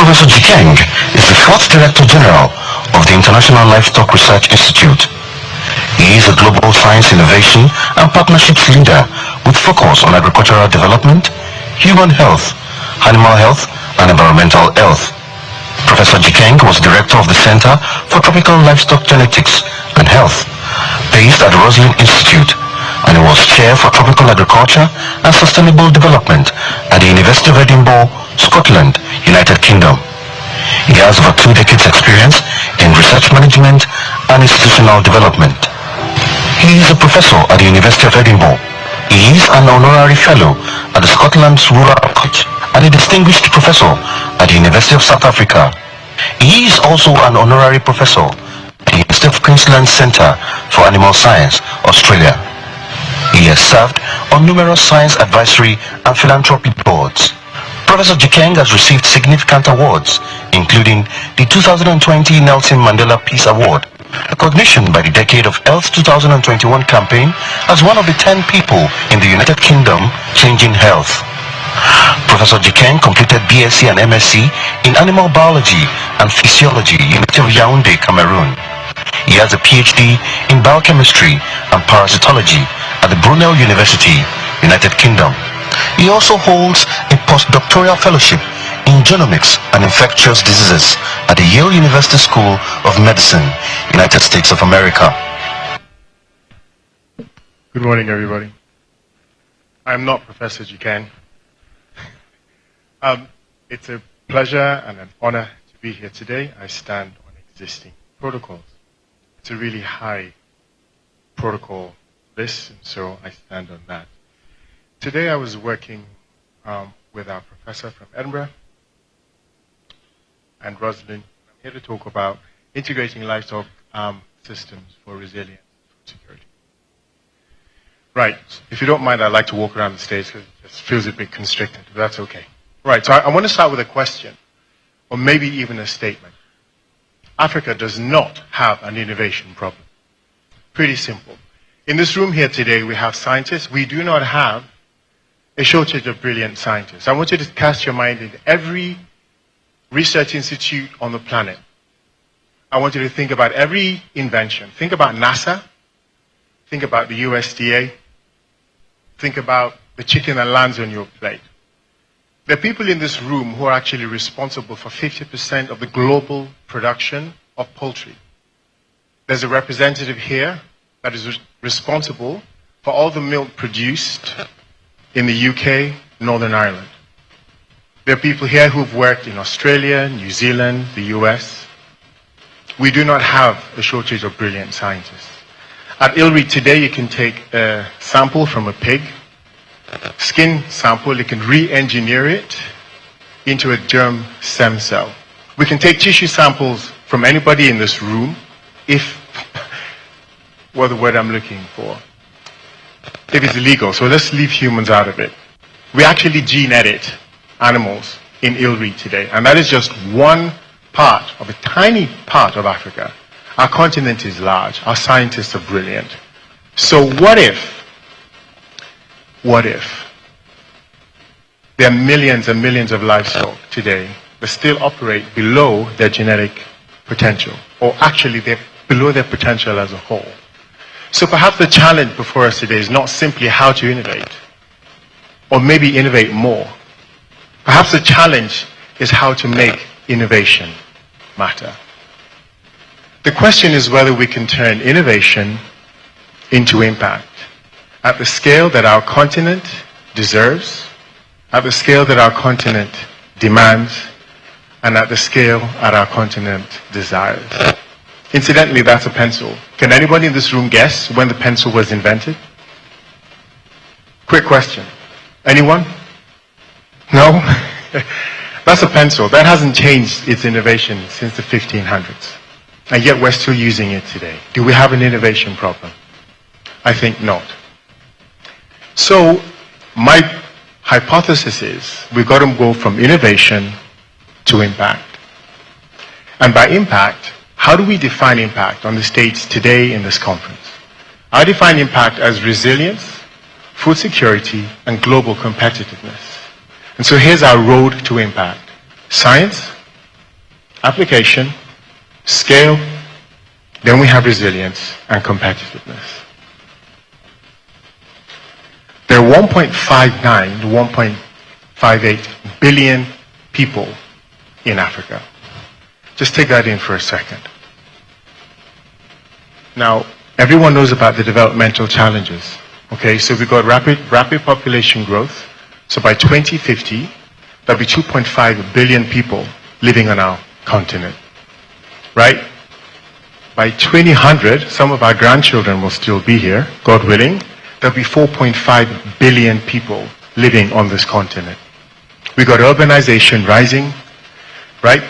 Professor Jikeng is the 4th Director General of the International Livestock Research Institute. He is a global science innovation and partnerships leader with focus on agricultural development, human health, animal health, and environmental health. Professor Jikeng was director of the Center for Tropical Livestock Genetics and Health, based at the Roslin Institute, and he was chair for Tropical Agriculture and Sustainable Development at the University of Edinburgh, Scotland, United Kingdom. He has over 2 decades experience in research management and institutional development. He is a professor at the University of Edinburgh. He is an honorary fellow at the Scotland's Rural College and a distinguished professor at the University of South Africa. He is also an honorary professor at the University of Queensland Centre for Animal Science, Australia. He has served on numerous science advisory and philanthropy boards. Professor Jikeng has received significant awards, including the 2020 Nelson Mandela Peace Award, recognition by the Decade of Health 2021 campaign as one of the 10 people in the United Kingdom changing health. Professor Jikeng completed BSc and MSc in Animal Biology and Physiology, University of Yaoundé, Cameroon. He has a PhD in Biochemistry and Parasitology at the Brunel University, United Kingdom. He also holds a postdoctoral fellowship in genomics and infectious diseases at the Yale University School of Medicine, United States of America. Good morning, everybody. I'm not Professor Jikeng. It's a pleasure and an honor to be here today. I stand on existing protocols. It's a really high protocol list, and so I stand on that. Today I was working with our professor from Edinburgh and Roslyn. I'm here to talk about integrating livestock systems for resilient food security. Right, if you don't mind, I'd like to walk around the stage because it just feels a bit constricted, but that's okay. Right, so I want to start with a question, or maybe even a statement. Africa does not have an innovation problem. Pretty simple. In this room here today, we have scientists. We do not have a shortage of brilliant scientists. I want you to cast your mind in every research institute on the planet. I want you to think about every invention. Think about NASA. Think about the USDA. Think about the chicken that lands on your plate. There are people in this room who are actually responsible for 50% of the global production of poultry. There's a representative here that is responsible for all the milk produced in the UK, Northern Ireland. There are people here who've worked in Australia, New Zealand, the US. We do not have a shortage of brilliant scientists. At ILRI today, you can take a sample from a pig, skin sample, you can re-engineer it into a germ stem cell. We can take tissue samples from anybody in this room, if, what the word I'm looking for, if it's illegal. So let's leave humans out of it. We actually gene edit animals in ILRI today, and that is just one part of a tiny part of Africa. Our continent is large. Our scientists are brilliant. So what if there are millions and millions of livestock today that still operate below their genetic potential, or actually they're below their potential as a whole? So perhaps the challenge before us today is not simply how to innovate, or maybe innovate more. Perhaps the challenge is how to make innovation matter. The question is whether we can turn innovation into impact at the scale that our continent deserves, at the scale that our continent demands, and at the scale that our continent desires. Incidentally, that's a pencil. Can anybody in this room guess when the pencil was invented? Quick question. Anyone? No? That's a pencil. That hasn't changed its innovation since the 1500s. And yet we're still using it today. Do we have an innovation problem? I think not. So my hypothesis is we've got to go from innovation to impact. And by impact, how do we define impact on the stage today in this conference? I define impact as resilience, food security, and global competitiveness. And so here's our road to impact. Science, application, scale, then we have resilience and competitiveness. There are 1.59 to 1.58 billion people in Africa. Just take that in for a second. Now, everyone knows about the developmental challenges. Okay, so we've got rapid population growth. So by 2050, there'll be 2.5 billion people living on our continent. Right? By 2100, some of our grandchildren will still be here, God willing. There'll be 4.5 billion people living on this continent. We got urbanization rising, right?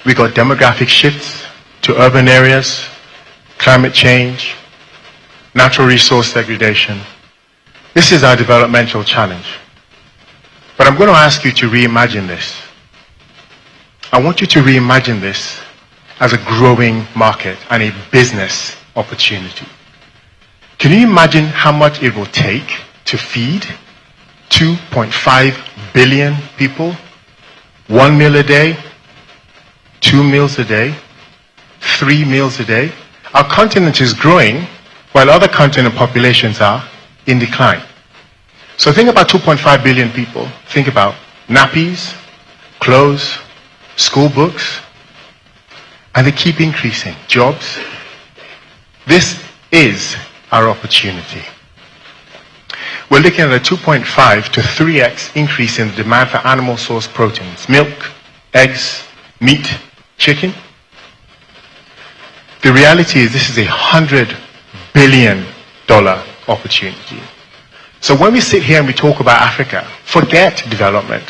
We got demographic shifts to urban areas, climate change, natural resource degradation. This is our developmental challenge. But I'm going to ask you to reimagine this. I want you to reimagine this as a growing market and a business opportunity. Can you imagine how much it will take to feed 2.5 billion people? 1 meal a day, 2 meals a day, 3 meals a day? Our continent is growing while other continent populations are in decline. So think about 2.5 billion people. Think about nappies, clothes, school books, and they keep increasing. Jobs. This is our opportunity. We're looking at a 2.5 to 3x increase in the demand for animal source proteins, milk, eggs, meat, chicken. The reality is this is $100 billion opportunity. So when we sit here and we talk about Africa, forget development.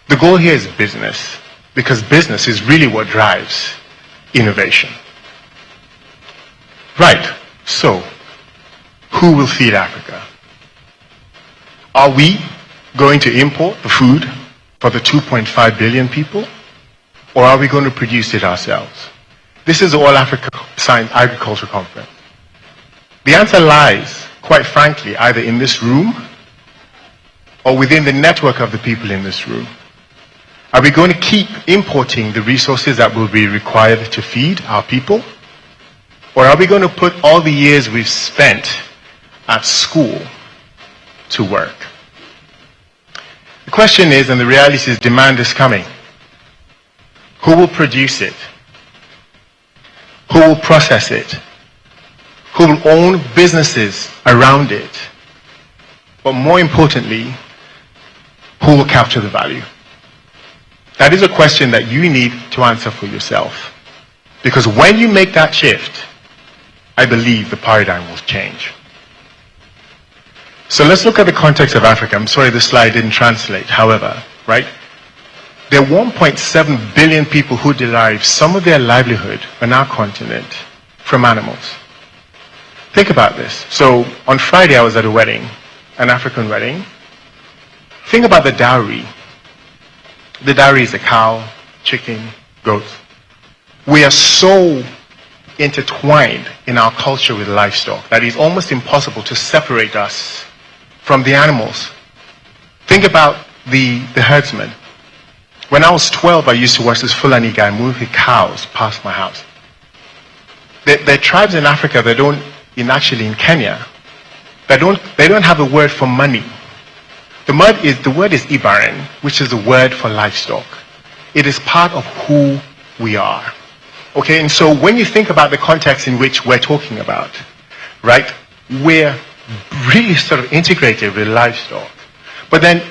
The goal here is business, because business is really what drives innovation. Right, so who will feed Africa? Are we going to import the food for the 2.5 billion people, or are we going to produce it ourselves? This is the All Africa Science Agriculture Conference. The answer lies, quite frankly, either in this room or within the network of the people in this room. Are we going to keep importing the resources that will be required to feed our people? Or are we going to put all the years we've spent at school to work? The question is, and the reality is, demand is coming. Who will produce it? Who will process it? Who will own businesses around it? But more importantly, who will capture the value? That is a question that you need to answer for yourself. Because when you make that shift, I believe the paradigm will change. So let's look at the context of Africa. I'm sorry the slide didn't translate. However, right? There are 1.7 billion people who derive some of their livelihood on our continent from animals. Think about this. So on Friday I was at a wedding, an African wedding. Think about the dowry. The dowry is a cow, chicken, goat. We are so intertwined in our culture with livestock that it's almost impossible to separate us from the animals. Think about the herdsmen. When I was 12, I used to watch this Fulani guy move his cows past my house. There are tribes in Africa that don't, actually in Kenya, they don't have a word for money. The word is Ibaran, which is the word for livestock. It is part of who we are. Okay, and so when you think about the context in which we're talking about, right, we're really sort of integrated with livestock. But then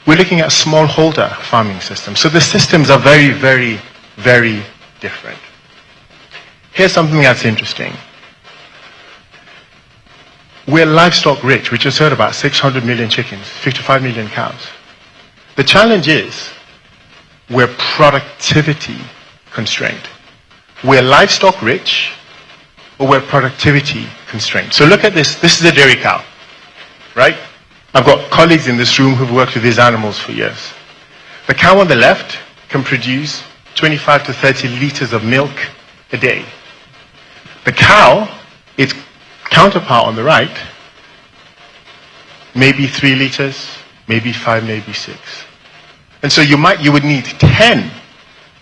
we're looking at smallholder farming systems. So the systems are very, very, very different. Here's something that's interesting. We're livestock rich. We just heard about 600 million chickens, 55 million cows. The challenge is we're productivity constrained. We're livestock rich, or we're productivity constrained. So look at this. This is a dairy cow, right? I've got colleagues in this room who've worked with these animals for years. The cow on the left can produce 25 to 30 liters of milk a day. The cow, its counterpart on the right, maybe 3 liters, maybe 5, maybe 6. And so you would need 10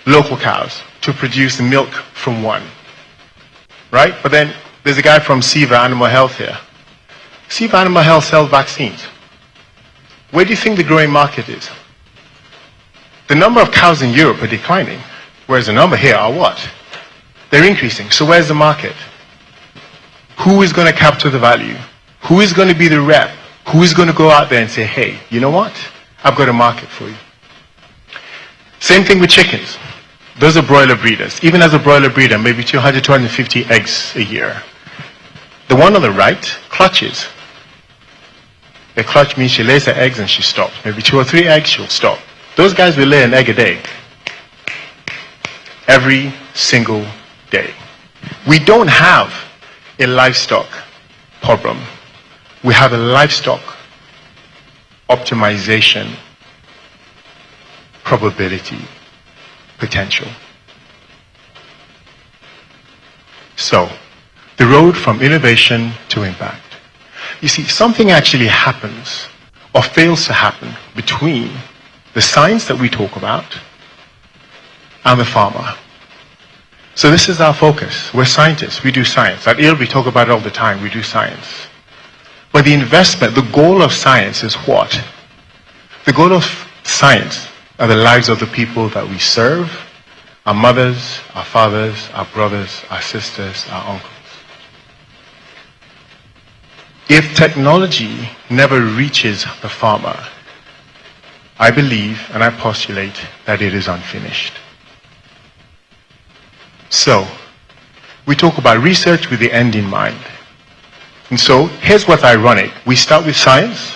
local cows to produce the milk from one, right? But then there's a guy from SIVA Animal Health here. SIVA Animal Health sells vaccines. Where do you think the growing market is? The number of cows in Europe are declining, whereas the number here are what? They're increasing. So where's the market? Who is going to capture the value? Who is going to be the rep? Who is going to go out there and say, hey, you know what? I've got a market for you. Same thing with chickens. Those are broiler breeders. Even as a broiler breeder, maybe 200, 250 eggs a year. The one on the right clutches. A clutch means she lays her eggs and she stops. Maybe 2 or 3 eggs, she'll stop. Those guys will lay an egg a day. Every single day. We don't have a livestock problem. We have a livestock optimization probability potential. So, the road from innovation to impact. You see, something actually happens or fails to happen between the science that we talk about and the farmer. So this is our focus. We're scientists. We do science. At IL, we talk about it all the time. We do science. But the investment, the goal of science is what? The goal of science are the lives of the people that we serve, our mothers, our fathers, our brothers, our sisters, our uncles. If technology never reaches the farmer, I believe and I postulate that it is unfinished. So, we talk about research with the end in mind. And so, here's what's ironic. We start with science,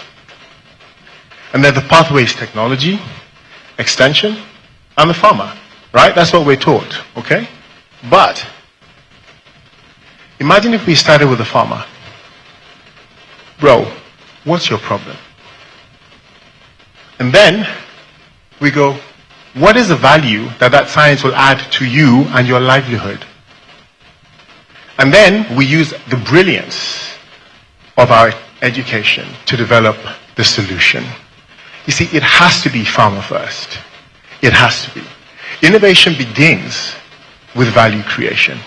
and then the pathway is technology, extension, and the farmer. Right? That's what we're taught. Okay? But, imagine if we started with the farmer. Bro, what's your problem? And then, we go, what is the value that that science will add to you and your livelihood? And then we use the brilliance of our education to develop the solution. You see, it has to be farmer first. It has to be. Innovation begins with value creation.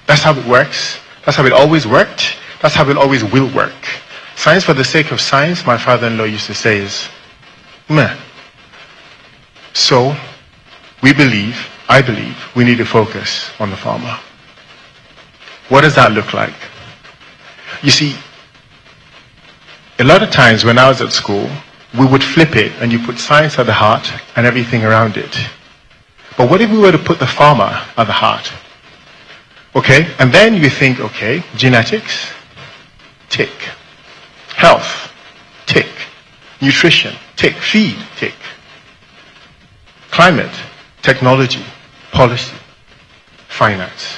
That's how it works. That's how it always worked. That's how it always will work. Science for the sake of science, my father-in-law used to say, is meh. So, I believe, we need to focus on the farmer. What does that look like? You see, a lot of times when I was at school, we would flip it and you put science at the heart and everything around it. But what if we were to put the farmer at the heart? Okay, and then you think, okay, genetics, tick. Health, tick. Nutrition, tick. Feed, tick. Climate, technology, policy, finance.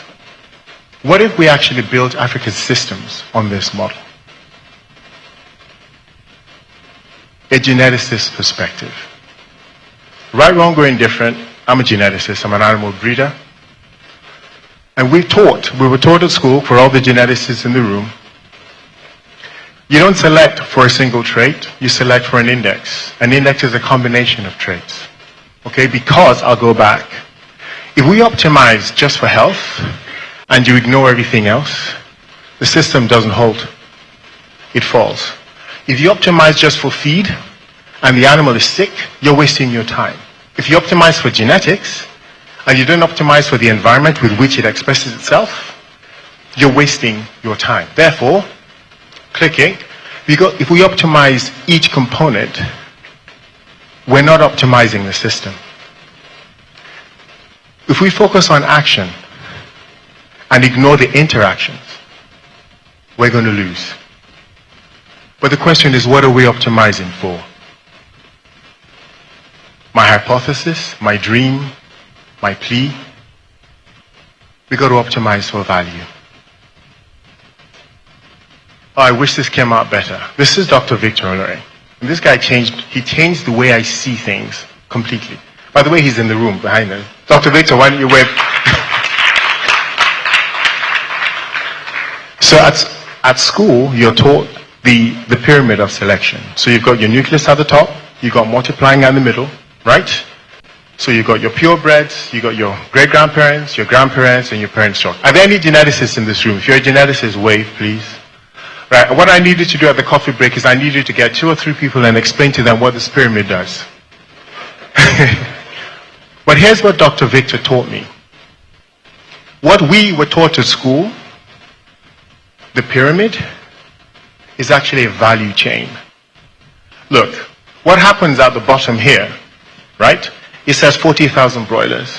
What if we actually built Africa's systems on this model? A geneticist perspective. Right, wrong, or indifferent, I'm a geneticist, I'm an animal breeder. And we were taught at school, for all the geneticists in the room, you don't select for a single trait, you select for an index. An index is a combination of traits. Okay, because I'll go back. If we optimize just for health, and you ignore everything else, the system doesn't hold. It falls. If you optimize just for feed, and the animal is sick, you're wasting your time. If you optimize for genetics, and you don't optimize for the environment with which it expresses itself, you're wasting your time. Therefore, clicking, if we optimize each component, we're not optimizing the system. If we focus on action and ignore the interactions, we're going to lose. But the question is, what are we optimizing for? My hypothesis, my dream, my plea? We got to optimize for value. Oh, I wish this came out better. This is Dr. Victor Olore. And this guy changed the way I see things completely. By the way, he's in the room behind us. Dr. Victor, why don't you wave? So at school, you're taught the pyramid of selection. So you've got your nucleus at the top, you've got multiplying at the middle, right? So you've got your purebreds, you've got your great-grandparents, your grandparents, and your parents' chalk. Are there any geneticists in this room? If you're a geneticist, wave, please. Right, what I need you to do at the coffee break is I need you to get 2 or 3 people and explain to them what this pyramid does. But here's what Dr. Victor taught me. What we were taught at school, the pyramid, is actually a value chain. Look, what happens at the bottom here, right? It says 40,000 broilers.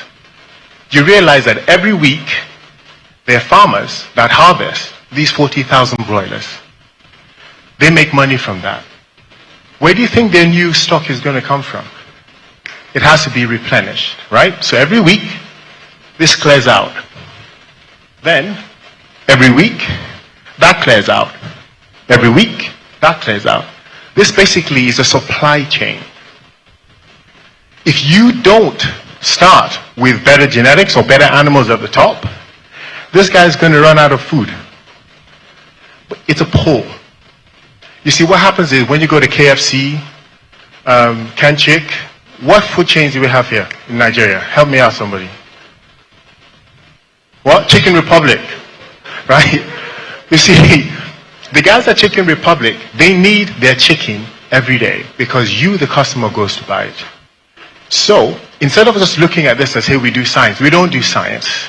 You realize that every week there are farmers that harvest these 40,000 broilers. They make money from that. Where do you think their new stock is going to come from? It has to be replenished, right? So every week, this clears out. Then, every week, that clears out. Every week, that clears out. This basically is a supply chain. If you don't start with better genetics or better animals at the top, this guy's going to run out of food. But it's a pull. You see, what happens is when you go to KFC, Kenchik, what food chains do we have here in Nigeria? Help me out, somebody. What? Chicken Republic, right? You see, the guys at Chicken Republic, they need their chicken every day because you, the customer, goes to buy it. So, instead of just looking at this as, hey, we do science, we don't do science.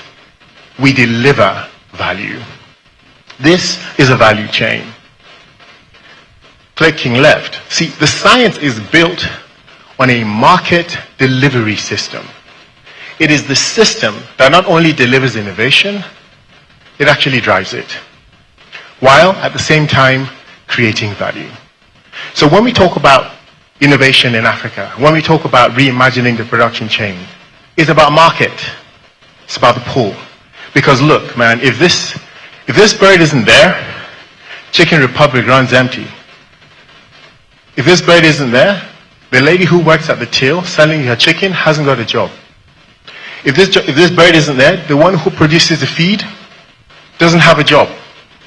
We deliver value. This is a value chain. Clicking left. See, the science is built on a market delivery system. It is the system that not only delivers innovation, it actually drives it, while at the same time creating value. So when we talk about innovation in Africa, when we talk about reimagining the production chain, it's about market. It's about the pull. Because look, man, if this bird isn't there, Chicken Republic runs empty. If this bird isn't there, the lady who works at the till selling her chicken hasn't got a job. If this bird isn't there, the one who produces the feed doesn't have a job.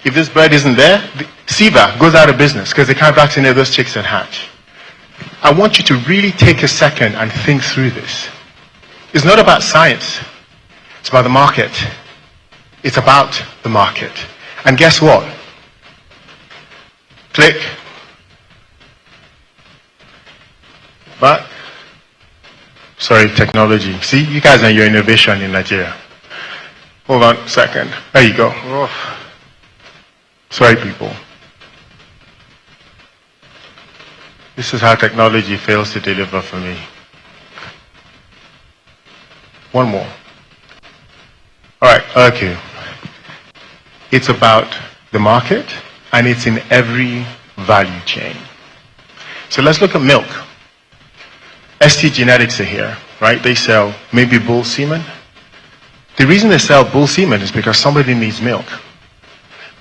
If this bird isn't there, the SIVA goes out of business because they can't vaccinate those chicks that hatch. I want you to really take a second and think through this. It's not about science. It's about the market. It's about the market. And guess what? Click. But, sorry, technology. See, you guys are your innovation in Nigeria. Hold on a second. There you go. Oh. Sorry, people. This is how technology fails to deliver for me. One more. All right, okay. It's about the market, and it's in every value chain. So let's look at milk. ST Genetics are here, right? They sell maybe bull semen. The reason they sell bull semen is because somebody needs milk.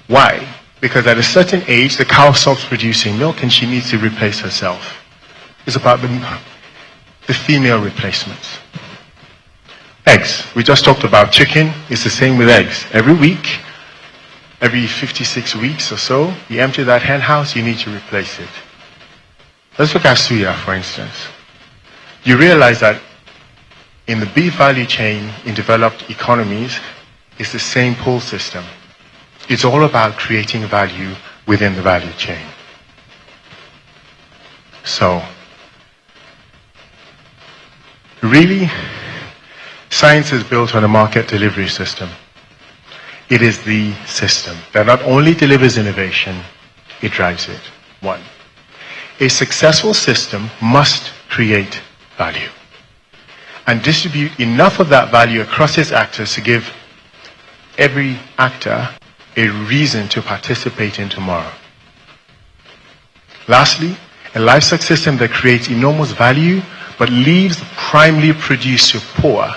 Why? Because at a certain age, the cow stops producing milk and she needs to replace herself. It's about the female replacements. Eggs. We just talked about chicken. It's the same with eggs. Every week, every 56 weeks or so, you empty that hen house, you need to replace it. Let's look at suya, for instance. You realize that in the beef value chain in developed economies, it's the same pull system. It's all about creating value within the value chain. So, really, science is built on a market delivery system. It is the system that not only delivers innovation, it drives it. One, a successful system must create value and distribute enough of that value across its actors to give every actor a reason to participate in tomorrow. Lastly, a livestock system that creates enormous value but leaves the primarily producer poor,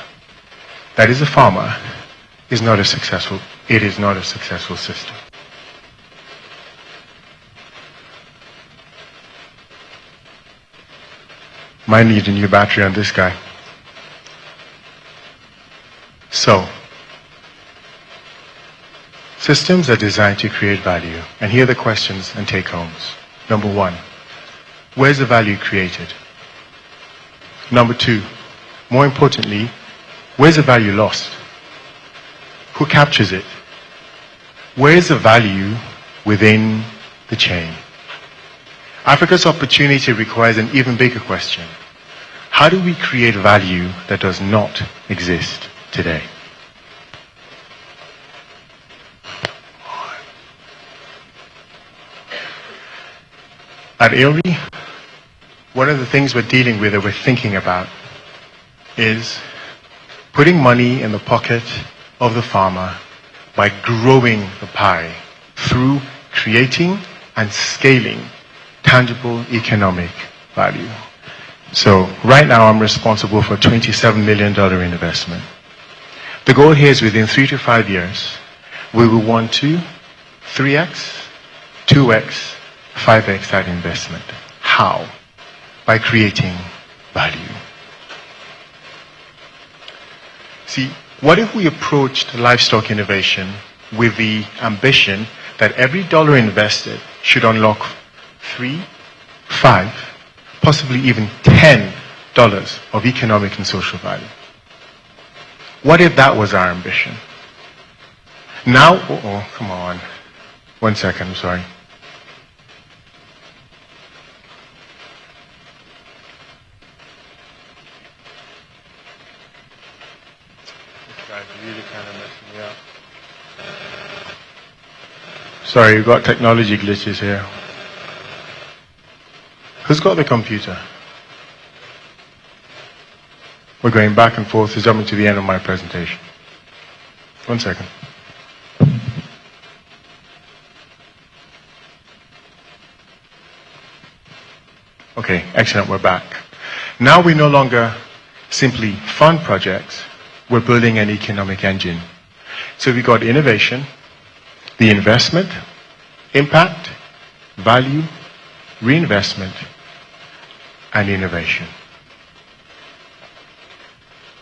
that is a farmer, is not a successful system. Might need a new battery on this guy. So, systems are designed to create value. And here are the questions and take-homes. Number one, where's the value created? Number two, more importantly, where's the value lost? Who captures it? Where is the value within the chain? Africa's opportunity requires an even bigger question. How do we create value that does not exist today? At AORI, one of the things we're dealing with, that we're thinking about, is putting money in the pocket of the farmer by growing the pie through creating and scaling tangible economic value. So right now I'm responsible for a $27 million investment. The goal here is within 3 to 5 years, we will want to 3x, 2x, 5x that investment. How? By creating value. See, what if we approached livestock innovation with the ambition that every dollar invested should unlock $3, $5, possibly even $10 of economic and social value? What if that was our ambition? Now, come on. 1 second, I'm sorry. This guy's really kind of messing me up. Sorry, we've got technology glitches here. Who's got the computer? We're going back and forth. It's coming to the end of my presentation. 1 second. Okay, excellent, we're back. Now we no longer simply fund projects, we're building an economic engine. So we got innovation, the investment, impact, value, reinvestment, and innovation.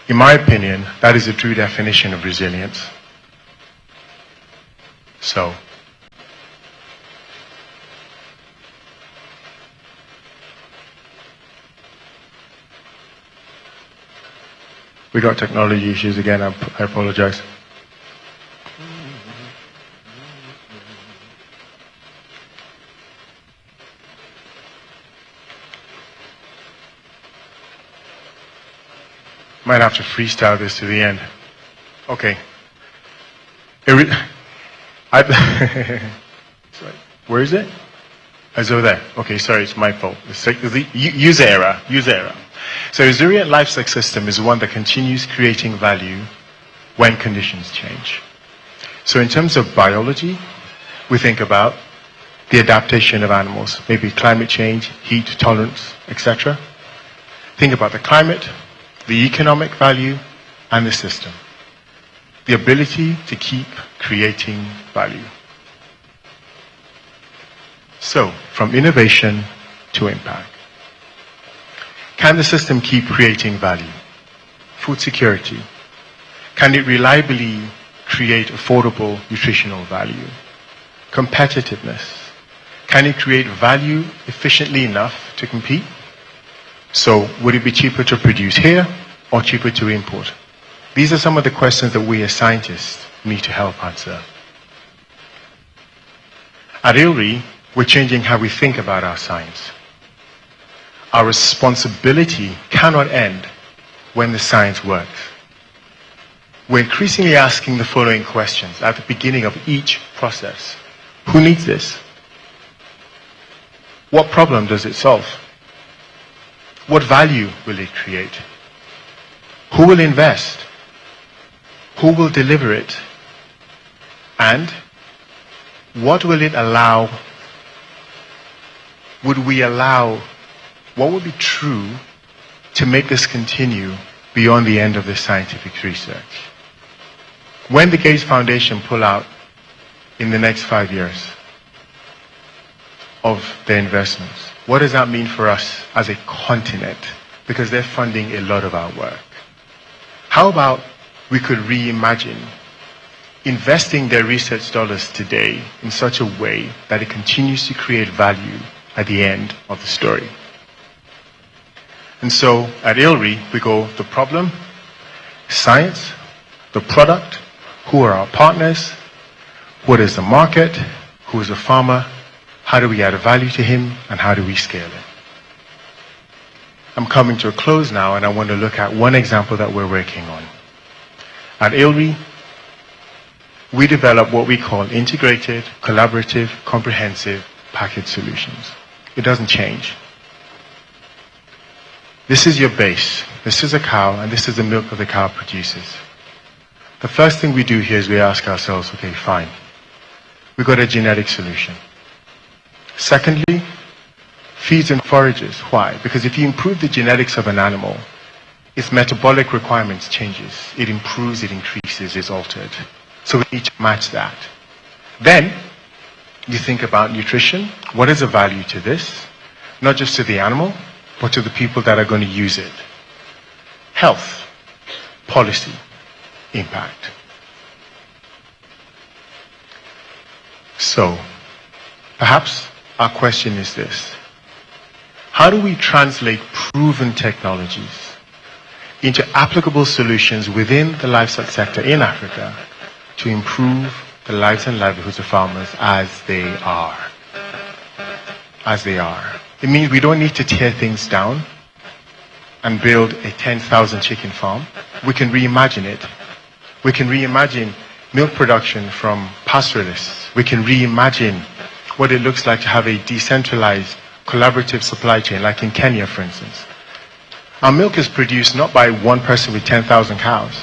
In my opinion, that is the true definition of resilience. So, we got technology issues again, I apologize. Might have to freestyle this to the end. Okay. Sorry. Where is it? As though there. Okay, sorry, it's my fault. The user error. So a resilient livestock system is one that continues creating value when conditions change. So in terms of biology, we think about the adaptation of animals, maybe climate change, heat tolerance, etc. Think about the climate, the economic value, and the system. The ability to keep creating value. So, from innovation to impact. Can the system keep creating value? Food security. Can it reliably create affordable nutritional value? Competitiveness. Can it create value efficiently enough to compete? So, would it be cheaper to produce here or cheaper to import? These are some of the questions that we as scientists need to help answer. At AORI, we're changing how we think about our science. Our responsibility cannot end when the science works. we're increasingly asking the following questions at the beginning of each process. Who needs this? What problem does it solve? What value will it create? Who will invest? Who will deliver it? And what will it allow? What would be true to make this continue beyond the end of this scientific research? When the Gates Foundation pull out in the next 5 years of their investments, what does that mean for us as a continent? Because they're funding a lot of our work. How about we could reimagine investing their research dollars today in such a way that it continues to create value at the end of the story? And so at ILRI, we go the problem, science, the product, who are our partners, what is the market, who is the farmer, how do we add value to him, and how do we scale it? I'm coming to a close now, and I want to look at one example that we're working on. At ILRI, we develop what we call integrated, collaborative, comprehensive package solutions. It doesn't change. This is your base. This is a cow, and this is the milk that the cow produces. The first thing we do here is we ask ourselves, okay, fine. We've got a genetic solution. Secondly, feeds and forages. Why? Because if you improve the genetics of an animal, its metabolic requirements changes. It improves, it increases, it's altered. So we need to match that. Then, you think about nutrition. What is the value to this? Not just to the animal, but to the people that are going to use it. Health, policy, impact. So, perhaps our question is this. How do we translate proven technologies into applicable solutions within the livestock sector in Africa to improve the lives and livelihoods of farmers as they are? As they are. It means we don't need to tear things down and build a 10,000 chicken farm. We can reimagine it. We can reimagine milk production from pastoralists. We can reimagine what it looks like to have a decentralized, collaborative supply chain, like in Kenya, for instance. Our milk is produced not by one person with 10,000 cows,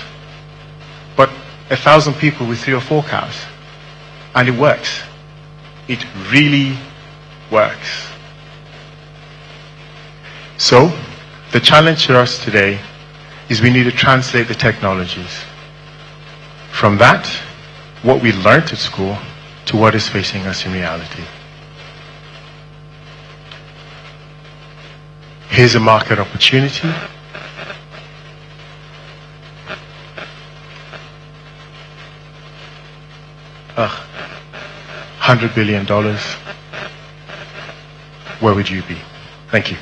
but 1,000 people with 3 or 4 cows. And it works. It really works. So, the challenge for us today is we need to translate the technologies from that, what we learned at school, to what is facing us in reality. Here's a market opportunity. $100 billion. Where would you be? Thank you.